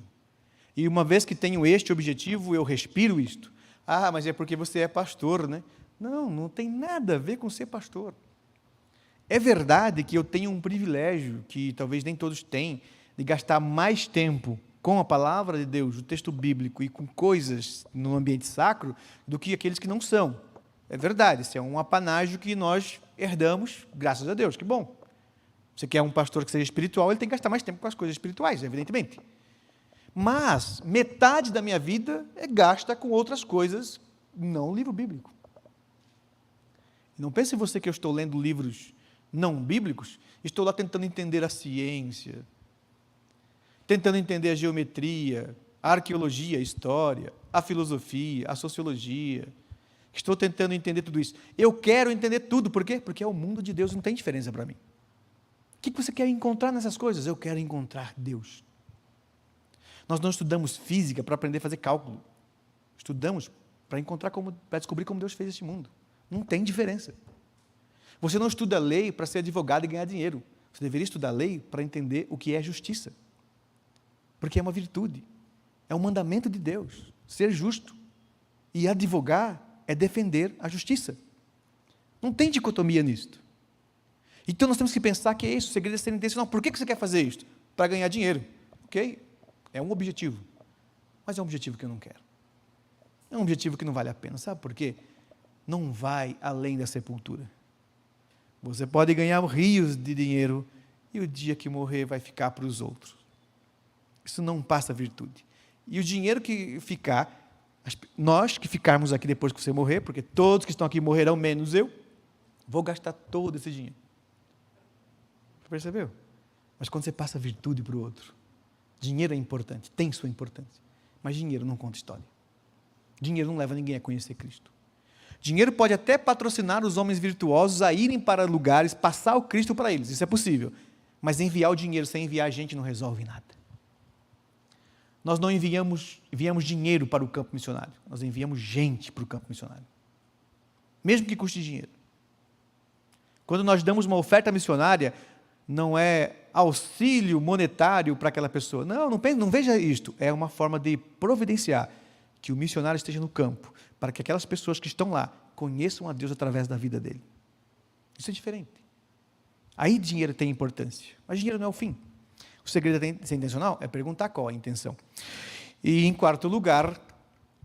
E uma vez que tenho este objetivo, eu respiro isto. Ah, mas é porque você é pastor, né? Não, não tem nada a ver com ser pastor. É verdade que eu tenho um privilégio, que talvez nem todos têm, de gastar mais tempo com a palavra de Deus, o texto bíblico e com coisas no ambiente sacro, do que aqueles que não são. É verdade, isso é um apanágio que nós herdamos, graças a Deus, que bom. Você quer um pastor que seja espiritual, ele tem que gastar mais tempo com as coisas espirituais, evidentemente. Mas metade da minha vida é gasta com outras coisas, não o livro bíblico. Não pense você que eu estou lendo livros não bíblicos, estou lá tentando entender a ciência, tentando entender a geometria, a arqueologia, a história, a filosofia, a sociologia. Estou tentando entender tudo isso. Eu quero entender tudo, por quê? Porque é o mundo de Deus, não tem diferença para mim. O que você quer encontrar nessas coisas? Eu quero encontrar Deus. Nós não estudamos física para aprender a fazer cálculo. Estudamos para descobrir como Deus fez este mundo. Não tem diferença. Você não estuda lei para ser advogado e ganhar dinheiro. Você deveria estudar lei para entender o que é justiça. Porque é uma virtude. É um mandamento de Deus. Ser justo. E advogar é defender a justiça. Não tem dicotomia nisto. Então nós temos que pensar que é isso. O segredo é ser intencional. Por que você quer fazer isto? Para ganhar dinheiro. Ok? É um objetivo, mas é um objetivo que eu não quero. É um objetivo que não vale a pena. Sabe por quê? Não vai além da sepultura. Você pode ganhar rios de dinheiro e o dia que morrer vai ficar para os outros. Isso não passa virtude. E o dinheiro que ficar, nós que ficarmos aqui depois que você morrer, porque todos que estão aqui morrerão menos eu, vou gastar todo esse dinheiro. Você percebeu? Mas quando você passa virtude para o outro, dinheiro é importante, tem sua importância, mas dinheiro não conta história. Dinheiro não leva ninguém a conhecer Cristo. Dinheiro pode até patrocinar os homens virtuosos a irem para lugares, passar o Cristo para eles, isso é possível, mas enviar o dinheiro sem enviar a gente não resolve nada. Nós não enviamos dinheiro para o campo missionário, nós enviamos gente para o campo missionário, mesmo que custe dinheiro. Quando nós damos uma oferta missionária, não é auxílio monetário para aquela pessoa. Não veja isto. É uma forma de providenciar que o missionário esteja no campo, para que aquelas pessoas que estão lá conheçam a Deus através da vida dele. Isso é diferente. Aí dinheiro tem importância, mas dinheiro não é o fim. O segredo de ser intencional é perguntar qual a intenção. E, em quarto lugar,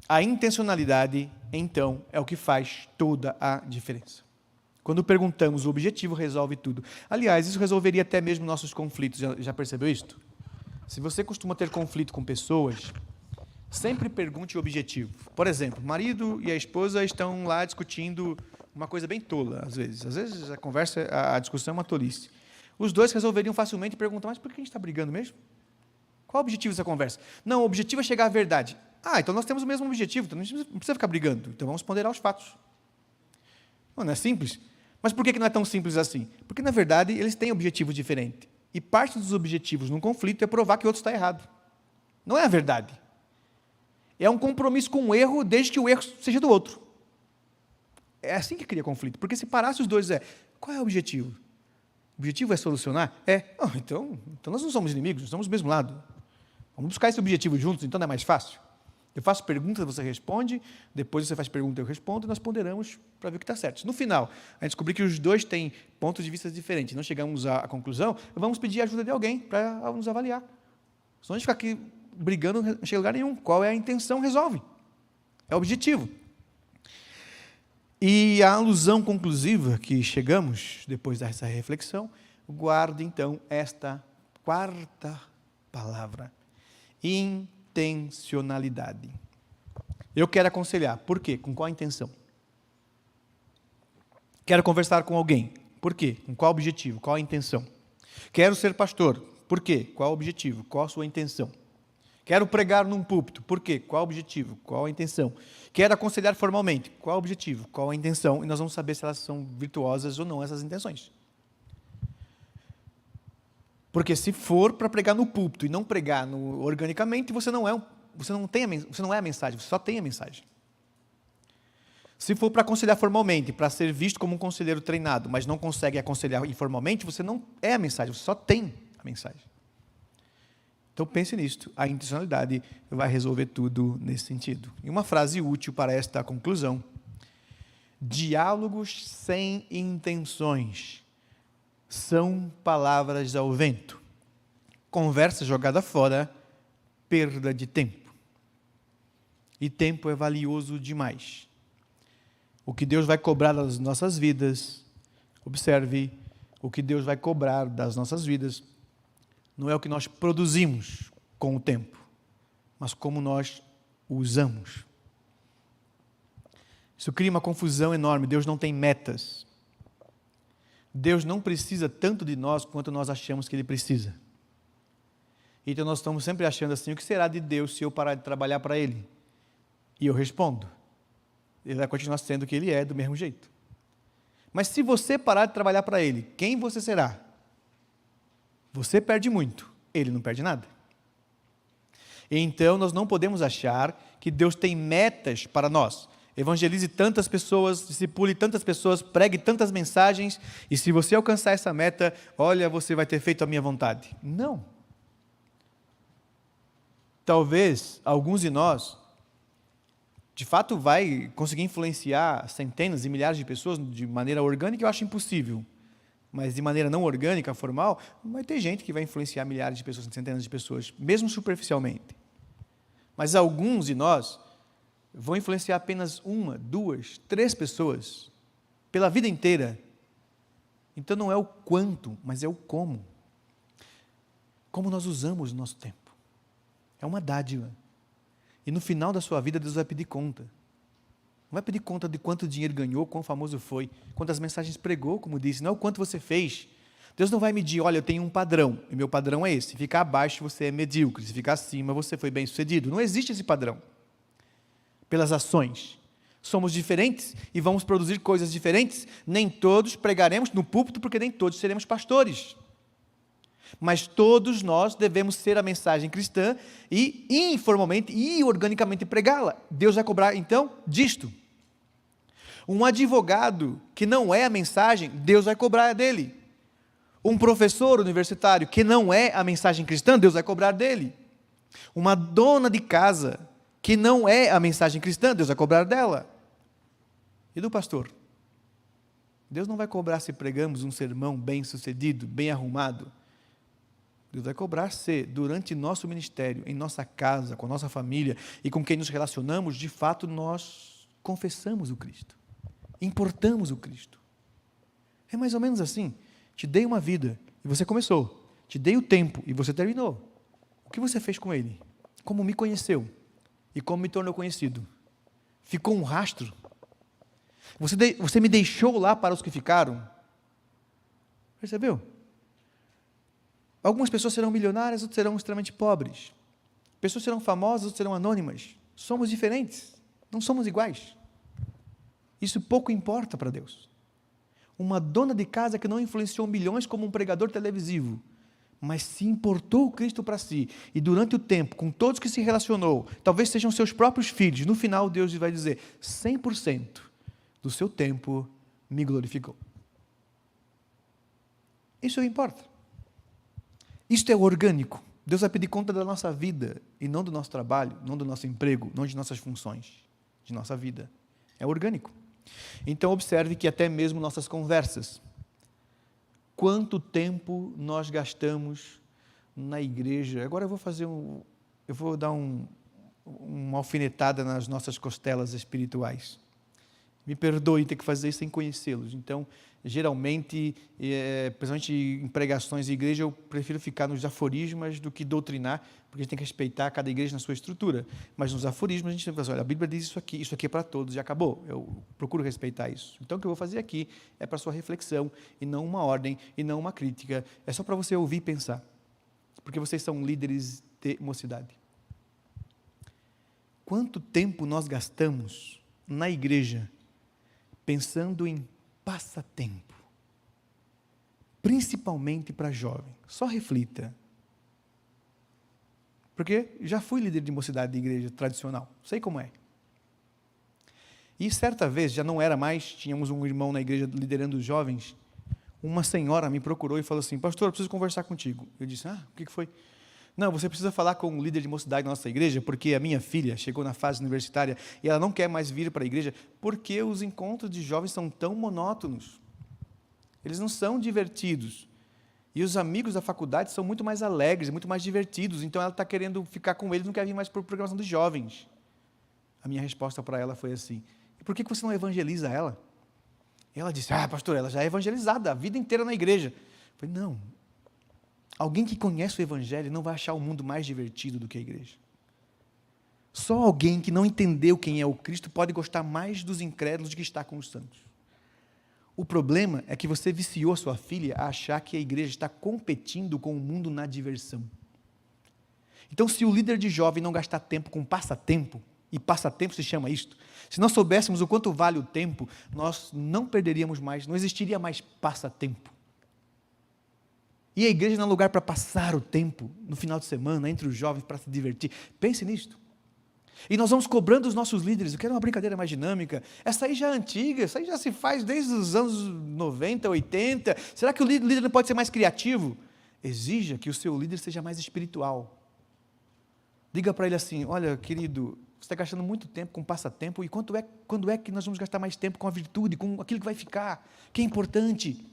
a intencionalidade, então, é o que faz toda a diferença. Quando perguntamos, o objetivo resolve tudo. Aliás, isso resolveria até mesmo nossos conflitos. Já percebeu isto? Se você costuma ter conflito com pessoas, sempre pergunte o objetivo. Por exemplo, o marido e a esposa estão lá discutindo uma coisa bem tola, às vezes. Às vezes a discussão é uma tolice. Os dois resolveriam facilmente perguntar, mas por que a gente está brigando mesmo? Qual o objetivo dessa conversa? Não, o objetivo é chegar à verdade. Então nós temos o mesmo objetivo, então não precisa ficar brigando. Então vamos ponderar os fatos. Não é simples? Mas por que não é tão simples assim? Porque, na verdade, eles têm objetivos diferentes. E parte dos objetivos num conflito é provar que o outro está errado. Não é a verdade. É um compromisso com o erro, desde que o erro seja do outro. É assim que cria conflito. Porque se parasse os dois, qual é o objetivo? O objetivo é solucionar? Então nós não somos inimigos, nós estamos do mesmo lado. Vamos buscar esse objetivo juntos, então não é mais fácil? Eu faço perguntas, você responde, depois você faz pergunta, eu respondo, e nós ponderamos para ver o que está certo. No final, a gente descobrir que os dois têm pontos de vista diferentes, não chegamos à conclusão, vamos pedir a ajuda de alguém para nos avaliar. Senão a gente ficar aqui brigando, não chega a lugar nenhum. Qual é a intenção, resolve. É o objetivo. E a alusão conclusiva que chegamos, depois dessa reflexão, guarde então esta quarta palavra: intencionalidade. Eu quero aconselhar. Por quê? Com qual intenção? Quero conversar com alguém. Por quê? Com qual objetivo? Qual a intenção? Quero ser pastor. Por quê? Qual o objetivo? Qual a sua intenção? Quero pregar num púlpito. Por quê? Qual o objetivo? Qual a intenção? Quero aconselhar formalmente. Qual o objetivo? Qual a intenção? E nós vamos saber se elas são virtuosas ou não, essas intenções. Porque se for para pregar no púlpito e não pregar organicamente, você não é a mensagem, você só tem a mensagem. Se for para aconselhar formalmente, para ser visto como um conselheiro treinado, mas não consegue aconselhar informalmente, você não é a mensagem, você só tem a mensagem. Então pense nisto, a intencionalidade vai resolver tudo nesse sentido. E uma frase útil para esta conclusão: diálogos sem intenções são palavras ao vento. Conversa jogada fora, perda de tempo. E tempo é valioso demais. O que Deus vai cobrar das nossas vidas, observe, o que Deus vai cobrar das nossas vidas não é o que nós produzimos com o tempo, mas como nós o usamos. Isso cria uma confusão enorme. Deus não tem metas. Deus não precisa tanto de nós quanto nós achamos que Ele precisa. Então nós estamos sempre achando assim: o que será de Deus se eu parar de trabalhar para Ele? E eu respondo: Ele vai continuar sendo o que Ele é, do mesmo jeito. Mas se você parar de trabalhar para Ele, quem você será? Você perde muito, Ele não perde nada. Então nós não podemos achar que Deus tem metas para nós. Evangelize tantas pessoas, discipule tantas pessoas, pregue tantas mensagens, e se você alcançar essa meta, olha, você vai ter feito a minha vontade. Não. Talvez alguns de nós, de fato, vai conseguir influenciar centenas e milhares de pessoas de maneira orgânica, eu acho impossível. Mas de maneira não orgânica, formal, vai ter gente que vai influenciar milhares de pessoas, centenas de pessoas, mesmo superficialmente. Mas alguns de nós vão influenciar apenas 1, 2, 3 pessoas, pela vida inteira. Então não é o quanto, mas é o como. Como nós usamos o nosso tempo. É uma dádiva. E no final da sua vida, Deus vai pedir conta. Não vai pedir conta de quanto dinheiro ganhou, quão famoso foi, quantas mensagens pregou, como disse, não é o quanto você fez. Deus não vai medir: olha, eu tenho um padrão, e meu padrão é esse. Se ficar abaixo, você é medíocre. Se ficar acima, você foi bem-sucedido. Não existe esse padrão. Pelas ações. Somos diferentes e vamos produzir coisas diferentes. Nem todos pregaremos no púlpito, porque nem todos seremos pastores. Mas todos nós devemos ser a mensagem cristã e informalmente e organicamente pregá-la. Deus vai cobrar, então, disto. Um advogado que não é a mensagem, Deus vai cobrar dele. Um professor universitário que não é a mensagem cristã, Deus vai cobrar dele. Uma dona de casa que não é a mensagem cristã, Deus vai cobrar dela. E do pastor? Deus não vai cobrar se pregamos um sermão bem sucedido, bem arrumado. Deus vai cobrar se, durante nosso ministério, em nossa casa, com a nossa família e com quem nos relacionamos, de fato nós confessamos o Cristo, importamos o Cristo. É mais ou menos assim: te dei uma vida e você começou, te dei o tempo e você terminou. O que você fez com ele? Como me conheceu? E como me tornou conhecido? Ficou um rastro? Você me deixou lá para os que ficaram? Percebeu? Algumas pessoas serão milionárias, outras serão extremamente pobres. Pessoas serão famosas, outras serão anônimas. Somos diferentes, não somos iguais. Isso pouco importa para Deus. Uma dona de casa que não influenciou milhões como um pregador televisivo, mas se importou Cristo para si, e durante o tempo, com todos que se relacionou, talvez sejam seus próprios filhos, no final Deus vai dizer, 100% do seu tempo me glorificou. Isso é o que importa. Isto é orgânico. Deus vai pedir conta da nossa vida, e não do nosso trabalho, não do nosso emprego, não de nossas funções, de nossa vida. É orgânico. Então, observe que até mesmo nossas conversas, quanto tempo nós gastamos na igreja. Agora eu vou dar uma alfinetada nas nossas costelas espirituais. Me perdoe ter que fazer isso sem conhecê-los. Então, geralmente, principalmente em pregações de igreja, eu prefiro ficar nos aforismas do que doutrinar, porque a gente tem que respeitar cada igreja na sua estrutura. Mas nos aforismos a gente tem que fazer, olha, a Bíblia diz isso aqui é para todos, e acabou. Eu procuro respeitar isso. Então, o que eu vou fazer aqui é para a sua reflexão, e não uma ordem, e não uma crítica. É só para você ouvir e pensar. Porque vocês são líderes de mocidade. Quanto tempo nós gastamos na igreja pensando em passatempo, principalmente para jovem? Só reflita. Porque já fui líder de mocidade de igreja tradicional, sei como é. E certa vez, já não era mais, tínhamos um irmão na igreja liderando os jovens, uma senhora me procurou e falou assim, pastor, eu preciso conversar contigo. Eu disse, o que foi? Não, você precisa falar com o líder de mocidade da nossa igreja, porque a minha filha chegou na fase universitária e ela não quer mais vir para a igreja, porque os encontros de jovens são tão monótonos. Eles não são divertidos. E os amigos da faculdade são muito mais alegres, muito mais divertidos, então ela está querendo ficar com eles, não quer vir mais para a programação dos jovens. A minha resposta para ela foi assim, e por que você não evangeliza ela? E ela disse, pastor, ela já é evangelizada a vida inteira na igreja. Eu falei, não. Alguém que conhece o Evangelho não vai achar o mundo mais divertido do que a igreja. Só alguém que não entendeu quem é o Cristo pode gostar mais dos incrédulos do que estar com os santos. O problema é que você viciou sua filha a achar que a igreja está competindo com o mundo na diversão. Então, se o líder de jovem não gastar tempo com passatempo, e passatempo se chama isto, se nós soubéssemos o quanto vale o tempo, nós não perderíamos mais, não existiria mais passatempo. E a igreja não é um lugar para passar o tempo, no final de semana, entre os jovens, para se divertir. Pense nisto. E nós vamos cobrando os nossos líderes, eu quero uma brincadeira mais dinâmica, essa aí já é antiga, essa aí já se faz desde os anos 90, 80, será que o líder não pode ser mais criativo? Exija que o seu líder seja mais espiritual. Diga para ele assim, olha querido, você está gastando muito tempo com passatempo, e quando é que nós vamos gastar mais tempo com a virtude, com aquilo que vai ficar, que é importante?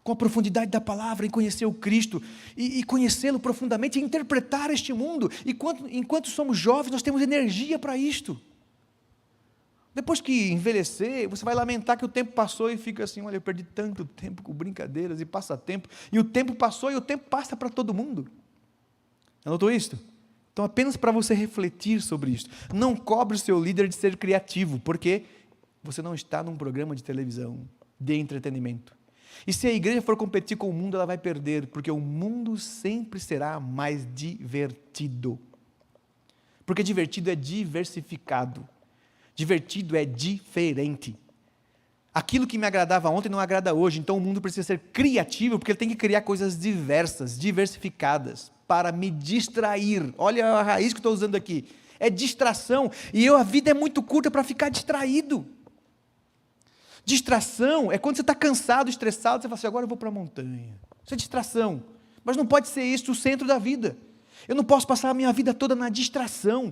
Com a profundidade da palavra, em conhecer o Cristo, e conhecê-lo profundamente, e interpretar este mundo, e enquanto somos jovens, nós temos energia para isto. Depois que envelhecer, você vai lamentar que o tempo passou, e fica assim, olha, eu perdi tanto tempo com brincadeiras e passatempo, e o tempo passou, e o tempo passa para todo mundo. Anotou isto? Então, apenas para você refletir sobre isso, não cobre o seu líder de ser criativo, porque você não está num programa de televisão, de entretenimento. E se a igreja for competir com o mundo, ela vai perder, porque o mundo sempre será mais divertido. Porque divertido é diversificado. Divertido é diferente. Aquilo que me agradava ontem não agrada hoje, então o mundo precisa ser criativo, porque ele tem que criar coisas diversas, diversificadas, para me distrair. Olha a raiz que eu estou usando aqui. É distração, e a vida é muito curta para ficar distraído. Distração é quando você está cansado, estressado, você fala assim, agora eu vou para a montanha. Isso é distração. Mas não pode ser isso o centro da vida. Eu não posso passar a minha vida toda na distração.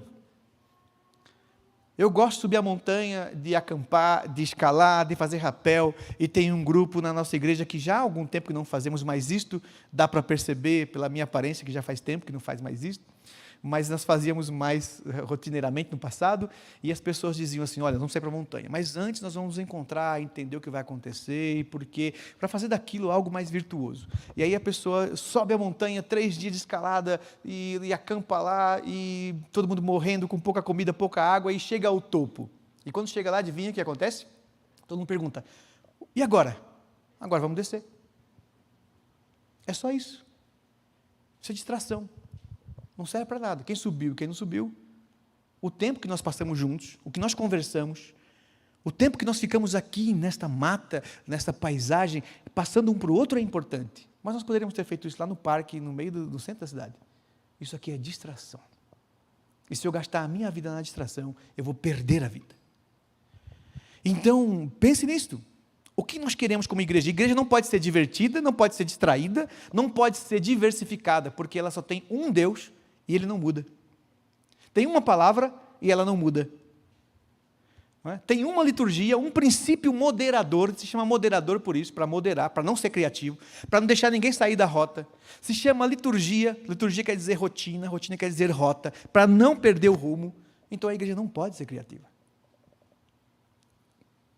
Eu gosto de subir a montanha, de acampar, de escalar, de fazer rapel, e tem um grupo na nossa igreja que já há algum tempo que não fazemos mais isto, dá para perceber pela minha aparência que já faz tempo que não faz mais isto, mas nós fazíamos mais rotineiramente no passado, e as pessoas diziam assim, olha, vamos sair para a montanha, mas antes nós vamos nos encontrar, entender o que vai acontecer e por quê, para fazer daquilo algo mais virtuoso. E aí a pessoa sobe a montanha, 3 dias de escalada, e acampa lá, e todo mundo morrendo, com pouca comida, pouca água, e chega ao topo. E quando chega lá, adivinha o que acontece? Todo mundo pergunta, e agora? Agora vamos descer. É só isso. Isso é distração. Não serve para nada. Quem subiu, quem não subiu, o tempo que nós passamos juntos, o que nós conversamos, o tempo que nós ficamos aqui nesta mata, nesta paisagem, passando um para o outro é importante. Mas nós poderíamos ter feito isso lá no parque, no meio do centro da cidade. Isso aqui é distração. E se eu gastar a minha vida na distração, eu vou perder a vida. Então, pense nisto. O que nós queremos como igreja? A igreja não pode ser divertida, não pode ser distraída, não pode ser diversificada, porque ela só tem um Deus e Ele não muda. Tem uma palavra e ela não muda. Não é? Tem uma liturgia, um princípio moderador, se chama moderador por isso, para moderar, para não ser criativo, para não deixar ninguém sair da rota. Se chama liturgia, liturgia quer dizer rotina, rotina quer dizer rota, para não perder o rumo. Então a igreja não pode ser criativa.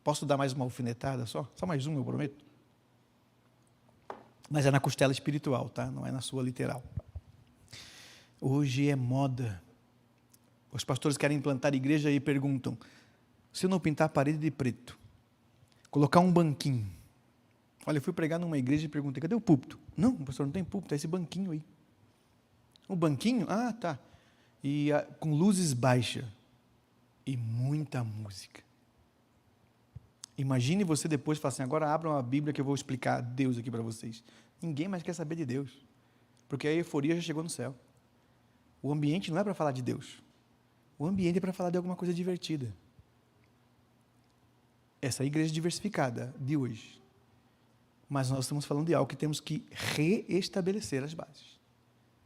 Posso dar mais uma alfinetada só? Só mais uma, eu prometo. Mas é na costela espiritual, tá? Não é na sua literal. Hoje é moda. Os pastores querem implantar igreja e perguntam, se eu não pintar a parede de preto, colocar um banquinho. Olha, eu fui pregar numa igreja e perguntei, cadê o púlpito? Não, pastor, não tem púlpito, é esse banquinho aí. O banquinho? Ah, tá. E com luzes baixas e muita música. Imagine você depois falar assim, agora abram a Bíblia que eu vou explicar Deus aqui para vocês. Ninguém mais quer saber de Deus, porque a euforia já chegou no céu. O ambiente não é para falar de Deus. O ambiente é para falar de alguma coisa divertida. Essa é a igreja diversificada de hoje. Mas nós estamos falando de algo que temos que reestabelecer as bases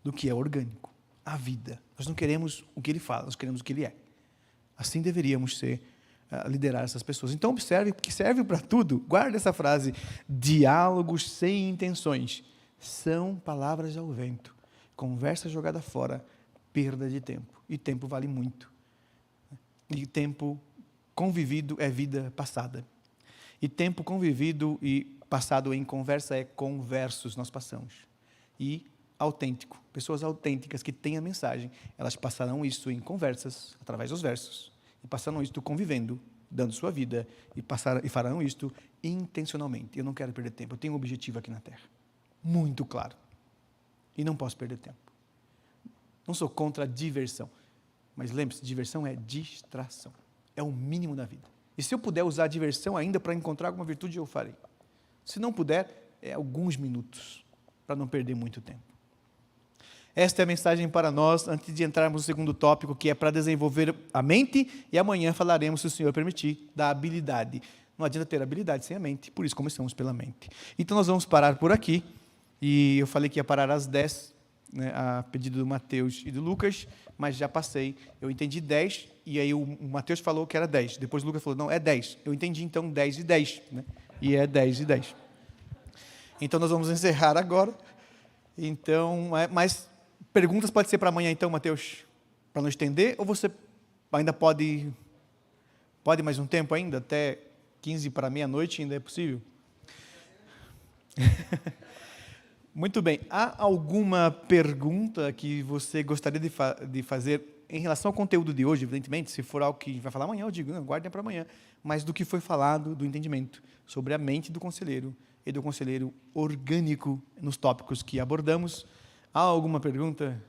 do que é orgânico, a vida. Nós não queremos o que ele fala, nós queremos o que ele é. Assim deveríamos liderar essas pessoas. Então observe que serve para tudo. Guarde essa frase, diálogos sem intenções são palavras ao vento, conversa jogada fora, perda de tempo, e tempo vale muito, e tempo convivido é vida passada, e tempo convivido e passado em conversa é conversos, nós passamos, e autêntico, pessoas autênticas que têm a mensagem, elas passarão isso em conversas, através dos versos, e passaram isto convivendo, dando sua vida, e farão isto intencionalmente. Eu não quero perder tempo, eu tenho um objetivo aqui na Terra, muito claro, e não posso perder tempo. Não sou contra a diversão, mas lembre-se, diversão é distração, é o mínimo da vida. E se eu puder usar a diversão ainda para encontrar alguma virtude, eu farei. Se não puder, é alguns minutos, para não perder muito tempo. Esta é a mensagem para nós, antes de entrarmos no segundo tópico, que é para desenvolver a mente, e amanhã falaremos, se o Senhor permitir, da habilidade. Não adianta ter habilidade sem a mente, por isso começamos pela mente. Então nós vamos parar por aqui, e eu falei que ia parar às 10, né, a pedido do Mateus e do Lucas, mas já passei, eu entendi 10, e aí o Mateus falou que era 10, depois o Lucas falou, não, é 10, eu entendi então 10 e 10, né? E é 10 e 10. Então nós vamos encerrar agora, então, mas perguntas pode ser para amanhã então, Mateus, para não estender, ou você ainda pode mais um tempo ainda, até 15 para meia-noite ainda é possível? Muito bem, há alguma pergunta que você gostaria de fazer em relação ao conteúdo de hoje, evidentemente, se for algo que a gente vai falar amanhã, eu digo, não, guardem para amanhã, mas do que foi falado, do entendimento, sobre a mente do conselheiro e do conselheiro orgânico nos tópicos que abordamos. Há alguma pergunta?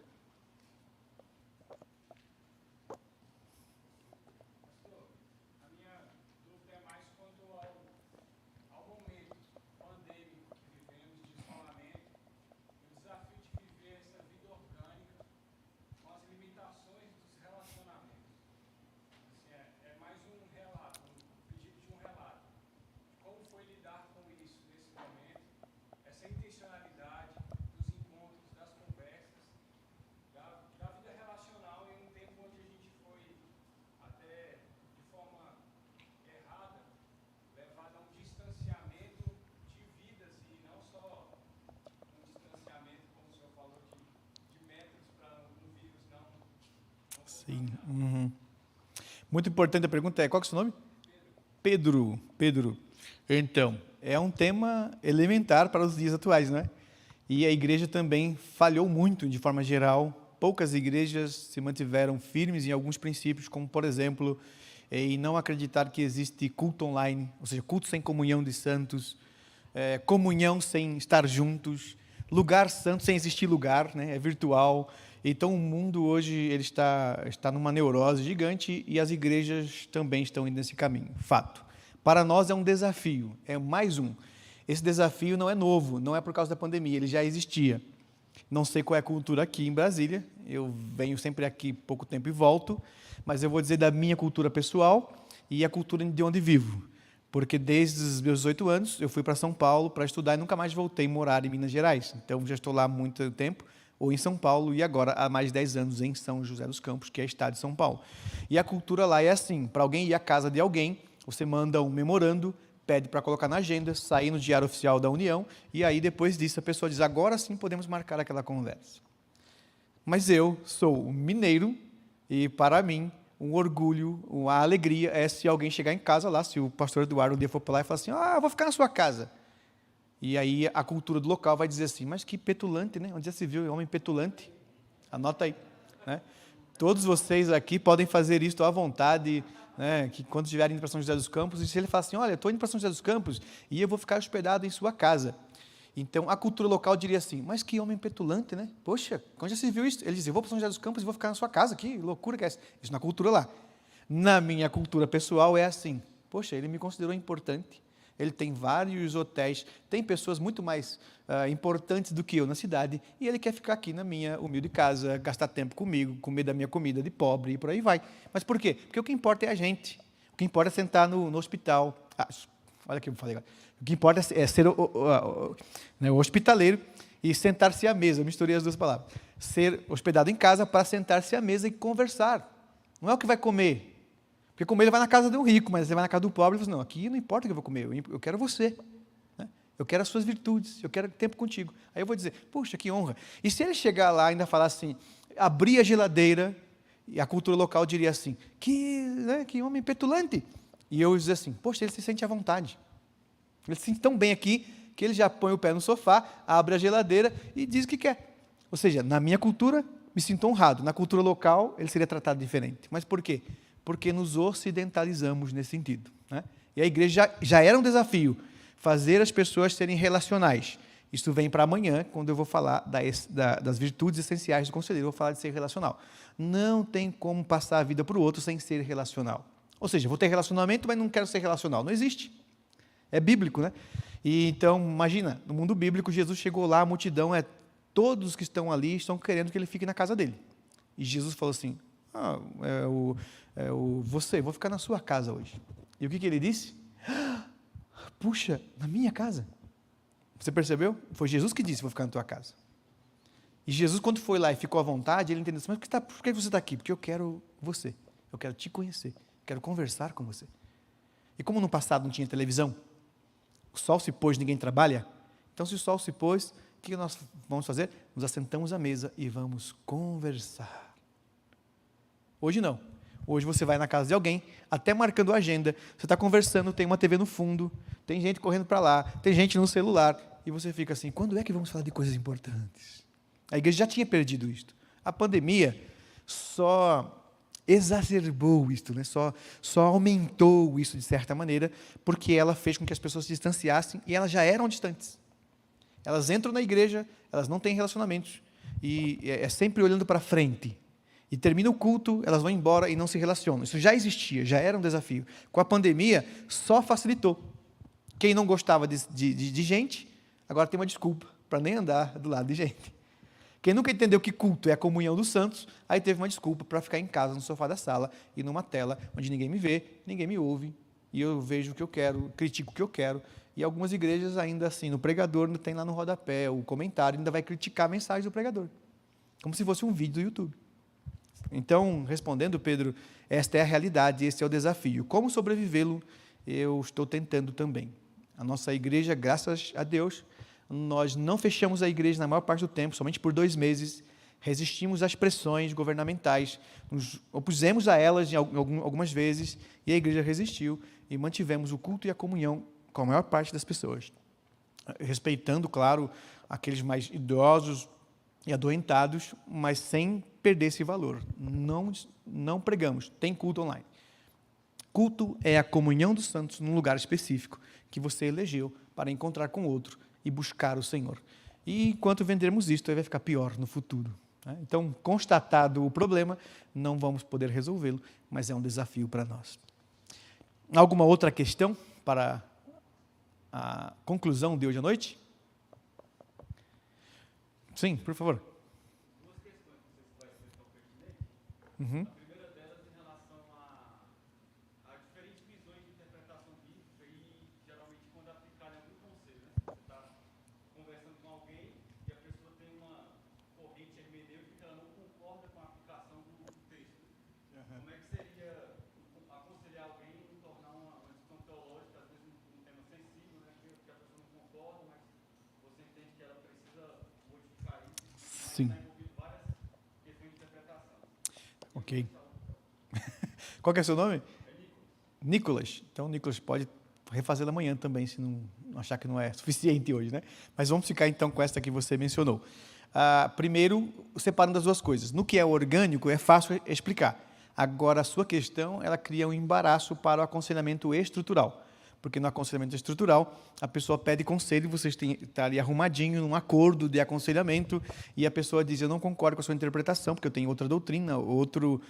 Sim. Uhum. Muito importante a pergunta é, qual que é o seu nome? Pedro. Pedro. Então, é um tema elementar para os dias atuais, não é? E a igreja também falhou muito, de forma geral. Poucas igrejas se mantiveram firmes em alguns princípios, como, por exemplo, em não acreditar que existe culto online, ou seja, culto sem comunhão de santos, comunhão sem estar juntos, lugar santo sem existir lugar, né? É virtual. Então, o mundo hoje ele está numa neurose gigante e as igrejas também estão indo nesse caminho. Fato. Para nós é um desafio, é mais um. Esse desafio não é novo, não é por causa da pandemia, ele já existia. Não sei qual é a cultura aqui em Brasília, eu venho sempre aqui pouco tempo e volto, mas eu vou dizer da minha cultura pessoal e a cultura de onde vivo. Porque desde os meus 18 anos eu fui para São Paulo para estudar e nunca mais voltei a morar em Minas Gerais. Então já estou lá há muito tempo, ou em São Paulo, e agora há mais de 10 anos em São José dos Campos, que é estado de São Paulo. E a cultura lá é assim, para alguém ir à casa de alguém, você manda um memorando, pede para colocar na agenda, sair no Diário Oficial da União, e aí depois disso a pessoa diz, agora sim podemos marcar aquela conversa. Mas eu sou mineiro, e para mim, um orgulho, uma alegria é se alguém chegar em casa lá, se o pastor Eduardo um dia for para lá e falar assim, eu vou ficar na sua casa. E aí a cultura do local vai dizer assim, mas que petulante, né? Onde já se viu homem petulante? Anota aí, né? Todos vocês aqui podem fazer isso à vontade, né? Que quando estiverem indo para São José dos Campos, e se ele falar assim, olha, eu estou indo para São José dos Campos e eu vou ficar hospedado em sua casa. Então, a cultura local diria assim, mas que homem petulante, né? Poxa, quando já se viu isso? Ele dizia, eu vou para São José dos Campos e vou ficar na sua casa, que loucura que é essa? Isso na cultura lá. Na minha cultura pessoal é assim, poxa, ele me considerou importante, ele tem vários hotéis, tem pessoas muito mais importantes do que eu na cidade, e ele quer ficar aqui na minha humilde casa, gastar tempo comigo, comer da minha comida de pobre e por aí vai. Mas por quê? Porque o que importa é a gente. O que importa é sentar no hospital. Olha o que eu falei agora. O que importa é ser o hospitaleiro e sentar-se à mesa. Eu misturei as duas palavras. Ser hospedado em casa para sentar-se à mesa e conversar. Não é o que vai comer. Porque comer ele vai na casa de um rico, mas ele vai na casa do pobre e fala assim, não, aqui não importa o que eu vou comer, eu quero você. Né? Eu quero as suas virtudes, eu quero tempo contigo. Aí eu vou dizer, puxa, que honra. E se ele chegar lá e ainda falar assim, abrir a geladeira, e a cultura local diria assim, que homem petulante. E eu dizer assim, poxa, ele se sente à vontade. Ele se sente tão bem aqui, que ele já põe o pé no sofá, abre a geladeira e diz o que quer. Ou seja, na minha cultura, me sinto honrado. Na cultura local, ele seria tratado diferente. Mas por quê? Porque nos ocidentalizamos nesse sentido. Né? E a igreja já era um desafio, fazer as pessoas serem relacionais. Isso vem para amanhã, quando eu vou falar das virtudes essenciais do conselheiro, eu vou falar de ser relacional. Não tem como passar a vida para o outro sem ser relacional. Ou seja, vou ter relacionamento, mas não quero ser relacional. Não existe. É bíblico, né? E então, imagina, no mundo bíblico, Jesus chegou lá, a multidão, todos que estão ali estão querendo que ele fique na casa dele. E Jesus falou assim, vou ficar na sua casa hoje. E o que ele disse? Puxa, na minha casa. Você percebeu? Foi Jesus que disse, vou ficar na tua casa. E Jesus, quando foi lá e ficou à vontade, ele entendeu assim, mas por que você está aqui? Porque eu quero você, eu quero te conhecer, quero conversar com você. E como no passado não tinha televisão, o sol se pôs, ninguém trabalha, então se o sol se pôs, o que nós vamos fazer? Nos assentamos à mesa e vamos conversar. Hoje não. Hoje você vai na casa de alguém, até marcando a agenda, você está conversando, tem uma TV no fundo, tem gente correndo para lá, tem gente no celular, e você fica assim, quando é que vamos falar de coisas importantes? A igreja já tinha perdido isto. A pandemia só exacerbou isto, né? só aumentou isso de certa maneira, porque ela fez com que as pessoas se distanciassem, e elas já eram distantes. Elas entram na igreja, elas não têm relacionamentos, e é sempre olhando para frente. E termina o culto, elas vão embora e não se relacionam. Isso já existia, já era um desafio. Com a pandemia, só facilitou. Quem não gostava de gente, agora tem uma desculpa para nem andar do lado de gente. Quem nunca entendeu que culto é a comunhão dos santos, aí teve uma desculpa para ficar em casa, no sofá da sala, e numa tela onde ninguém me vê, ninguém me ouve, e eu vejo o que eu quero, critico o que eu quero. E algumas igrejas ainda assim, no pregador, tem lá no rodapé, o comentário ainda vai criticar a mensagem do pregador. Como se fosse um vídeo do YouTube. Então, respondendo, Pedro, esta é a realidade, esse é o desafio. Como sobrevivê-lo, eu estou tentando também. A nossa igreja, graças a Deus, nós não fechamos a igreja na maior parte do tempo, somente por 2 meses, resistimos às pressões governamentais, nos opusemos a elas algumas vezes, e a igreja resistiu, e mantivemos o culto e a comunhão com a maior parte das pessoas, respeitando, claro, aqueles mais idosos e adoentados, mas sem perder esse valor. Não pregamos, tem culto online. Culto é a comunhão dos santos num lugar específico que você elegeu para encontrar com outro e buscar o Senhor. E enquanto vendermos isto, aí vai ficar pior no futuro. Então, constatado o problema, não vamos poder resolvê-lo, mas é um desafio para nós. Alguma outra questão para a conclusão de hoje à noite? Sim, por favor. Duas questões que você vai ser tão pertinente. A primeira delas em relação a diferentes visões de interpretação bíblica e, geralmente, quando aplicar em algum conselho. Você está conversando com alguém e a pessoa tem uma corrente hermenêutica que ela não concorda com a aplicação do texto. Como é que seria aconselhar alguém em tornar uma discussão teológica, às vezes um tema sensível, né, que a pessoa não concorda, mas você entende que ela precisa modificar isso, mas Sim. está envolvido várias questões de interpretação. Ok. Qual que é o seu nome? Nicolas. Então, Nicolas pode refazer amanhã também, se não achar que não é suficiente hoje, né? Mas vamos ficar então com essa que você mencionou. Primeiro, separando as duas coisas. No que é orgânico, é fácil explicar. Agora, a sua questão, ela cria um embaraço para o aconselhamento estrutural. Porque no aconselhamento estrutural, a pessoa pede conselho, você está ali arrumadinho, num acordo de aconselhamento, e a pessoa diz, eu não concordo com a sua interpretação, porque eu tenho outra doutrina, outra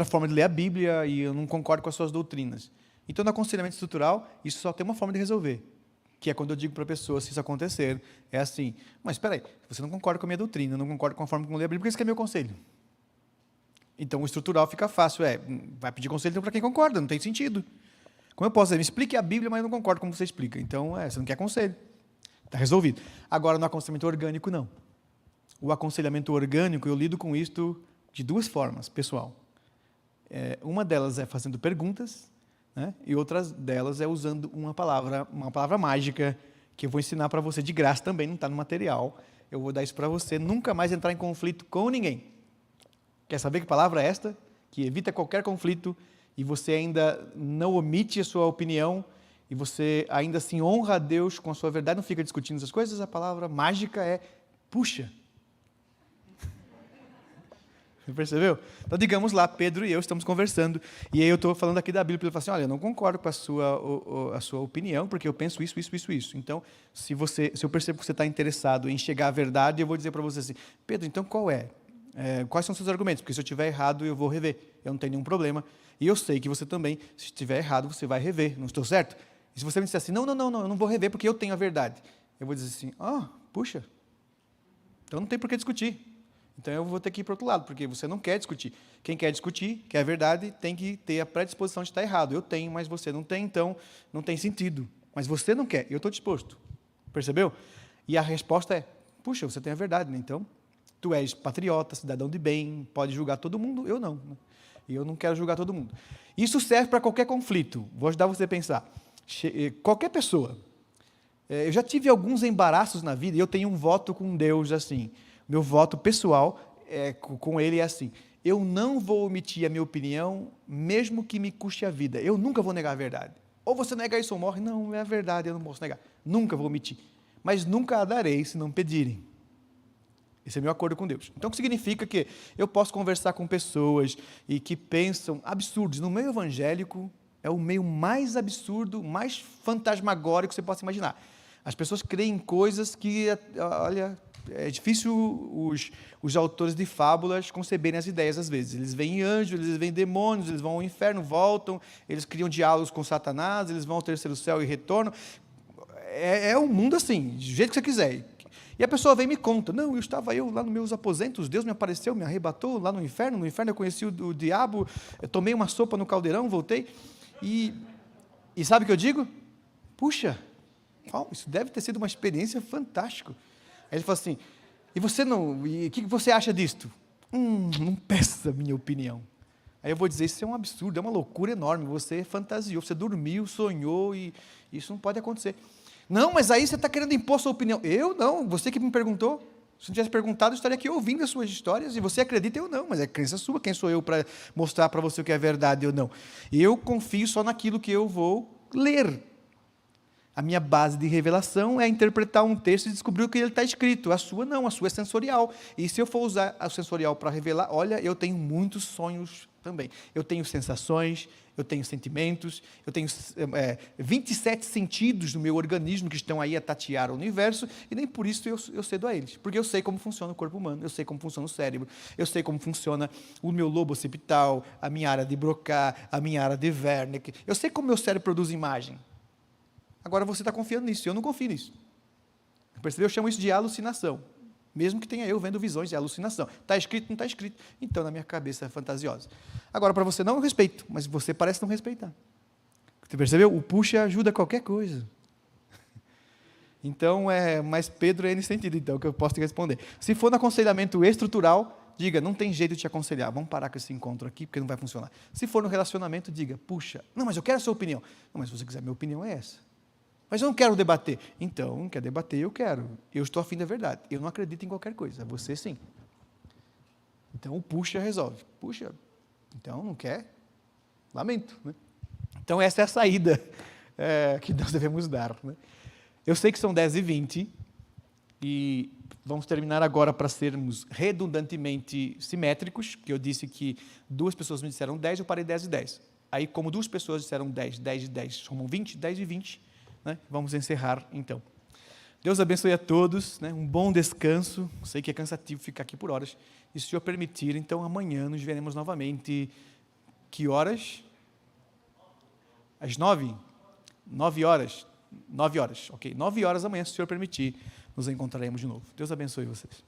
forma de ler a Bíblia, e eu não concordo com as suas doutrinas. Então, no aconselhamento estrutural, isso só tem uma forma de resolver, que é quando eu digo para a pessoa, se isso acontecer, é assim, mas espera aí, você não concorda com a minha doutrina, não concorda com a forma como eu leio a Bíblia, por que você quer meu conselho? Então, o estrutural fica fácil, vai pedir conselho então, para quem concorda, não tem sentido. Como eu posso dizer, me explique a Bíblia, mas eu não concordo com como você explica. Então, você não quer conselho. Está resolvido. Agora, no aconselhamento orgânico, não. O aconselhamento orgânico, eu lido com isto de duas formas, pessoal. Uma delas é fazendo perguntas, né? E outras delas é usando uma palavra mágica, que eu vou ensinar para você de graça também, não está no material. Eu vou dar isso para você, nunca mais entrar em conflito com ninguém. Quer saber que palavra é esta? Que evita qualquer conflito, e você ainda não omite a sua opinião, e você ainda assim honra a Deus com a sua verdade, não fica discutindo essas coisas, a palavra mágica é puxa. Você percebeu? Então, digamos lá, Pedro e eu estamos conversando, e aí eu estou falando aqui da Bíblia, ele fala assim, olha, eu não concordo com a sua opinião, porque eu penso isso. Então, se eu percebo que você está interessado em chegar à verdade, eu vou dizer para você assim, Pedro, então qual é? Quais são os seus argumentos? Porque se eu estiver errado, eu vou rever, eu não tenho nenhum problema. E eu sei que você também, se estiver errado, você vai rever, não estou certo? E se você me disser assim, não, eu não vou rever porque eu tenho a verdade. Eu vou dizer assim, puxa, então não tem por que discutir. Então eu vou ter que ir para o outro lado, porque você não quer discutir. Quem quer discutir, quer a verdade, tem que ter a predisposição de estar errado. Eu tenho, mas você não tem, então não tem sentido. Mas você não quer, eu estou disposto. Percebeu? E a resposta é, puxa, você tem a verdade, né? Então tu és patriota, cidadão de bem, pode julgar todo mundo, eu não. E eu não quero julgar todo mundo. Isso serve para qualquer conflito. Vou ajudar você a pensar. Qualquer pessoa. Eu já tive alguns embaraços na vida e eu tenho um voto com Deus assim. Meu voto pessoal com Ele é assim. Eu não vou omitir a minha opinião, mesmo que me custe a vida. Eu nunca vou negar a verdade. Ou você nega isso ou morre. Não, é a verdade, eu não posso negar. Nunca vou omitir. Mas nunca a darei se não pedirem. Esse é meu acordo com Deus. Então, o que significa que eu posso conversar com pessoas e que pensam absurdos. No meio evangélico, é o meio mais absurdo, mais fantasmagórico que você possa imaginar. As pessoas creem em coisas que, olha, é difícil os autores de fábulas conceberem as ideias às vezes. Eles veem anjos, eles veem demônios, eles vão ao inferno, voltam, eles criam diálogos com Satanás, eles vão ao terceiro céu e retornam. É um mundo assim, do jeito que você quiser. E a pessoa vem e me conta, não, eu estava lá nos meus aposentos, Deus me apareceu, me arrebatou lá no inferno eu conheci o diabo, eu tomei uma sopa no caldeirão, voltei, e sabe o que eu digo? Puxa, isso deve ter sido uma experiência fantástica. Aí ele fala assim, e o que você acha disto? Não peça a minha opinião. Aí eu vou dizer, isso é um absurdo, é uma loucura enorme, você fantasiou, você dormiu, sonhou, e isso não pode acontecer. Não, mas aí você está querendo impor sua opinião. Eu não, você que me perguntou. Se não tivesse perguntado, eu estaria aqui ouvindo as suas histórias, e você acredita ou não, mas é crença sua. Quem sou eu para mostrar para você o que é verdade ou não? Eu confio só naquilo que eu vou ler. A minha base de revelação é interpretar um texto e descobrir o que ele está escrito. A sua não, a sua é sensorial. E se eu for usar a sensorial para revelar, olha, eu tenho muitos sonhos também. Eu tenho sensações, eu tenho sentimentos, eu tenho 27 sentidos no meu organismo que estão aí a tatear o universo, e nem por isso eu cedo a eles. Porque eu sei como funciona o corpo humano, eu sei como funciona o cérebro, eu sei como funciona o meu lobo occipital, a minha área de Broca, a minha área de Wernicke. Eu sei como meu cérebro produz imagem. Agora você está confiando nisso, eu não confio nisso. Percebeu? Eu chamo isso de alucinação. Mesmo que tenha eu vendo visões, é alucinação. Está escrito, não está escrito. Então, na minha cabeça é fantasiosa. Agora, para você não, eu respeito, mas você parece não respeitar. Você percebeu? O puxa ajuda qualquer coisa. Então, mas Pedro é nesse sentido, então, que eu posso te responder. Se for no aconselhamento estrutural, diga, não tem jeito de te aconselhar, vamos parar com esse encontro aqui, porque não vai funcionar. Se for no relacionamento, diga, puxa, não, mas eu quero a sua opinião. Não, mas se você quiser, minha opinião é essa. Mas eu não quero debater. Então, não quer debater, eu quero. Eu estou afim da verdade. Eu não acredito em qualquer coisa. Você sim. Então, o puxa resolve. Puxa, então não quer? Lamento. Né? Então, essa é a saída que nós devemos dar. Né? Eu sei que são 10h20 e vamos terminar agora para sermos redundantemente simétricos, porque eu disse que 2 pessoas me disseram 10, eu parei 10h10. Aí, como 2 pessoas disseram 10, 10 e 10 somam 20, 10 e 20, né? Vamos encerrar, então. Deus abençoe a todos, né? Um bom descanso. Sei que é cansativo ficar aqui por horas. E se o Senhor permitir, então amanhã nos veremos novamente. Que horas? Às 9? 9 horas. 9 horas, ok. 9 horas amanhã, se o Senhor permitir, nos encontraremos de novo. Deus abençoe vocês.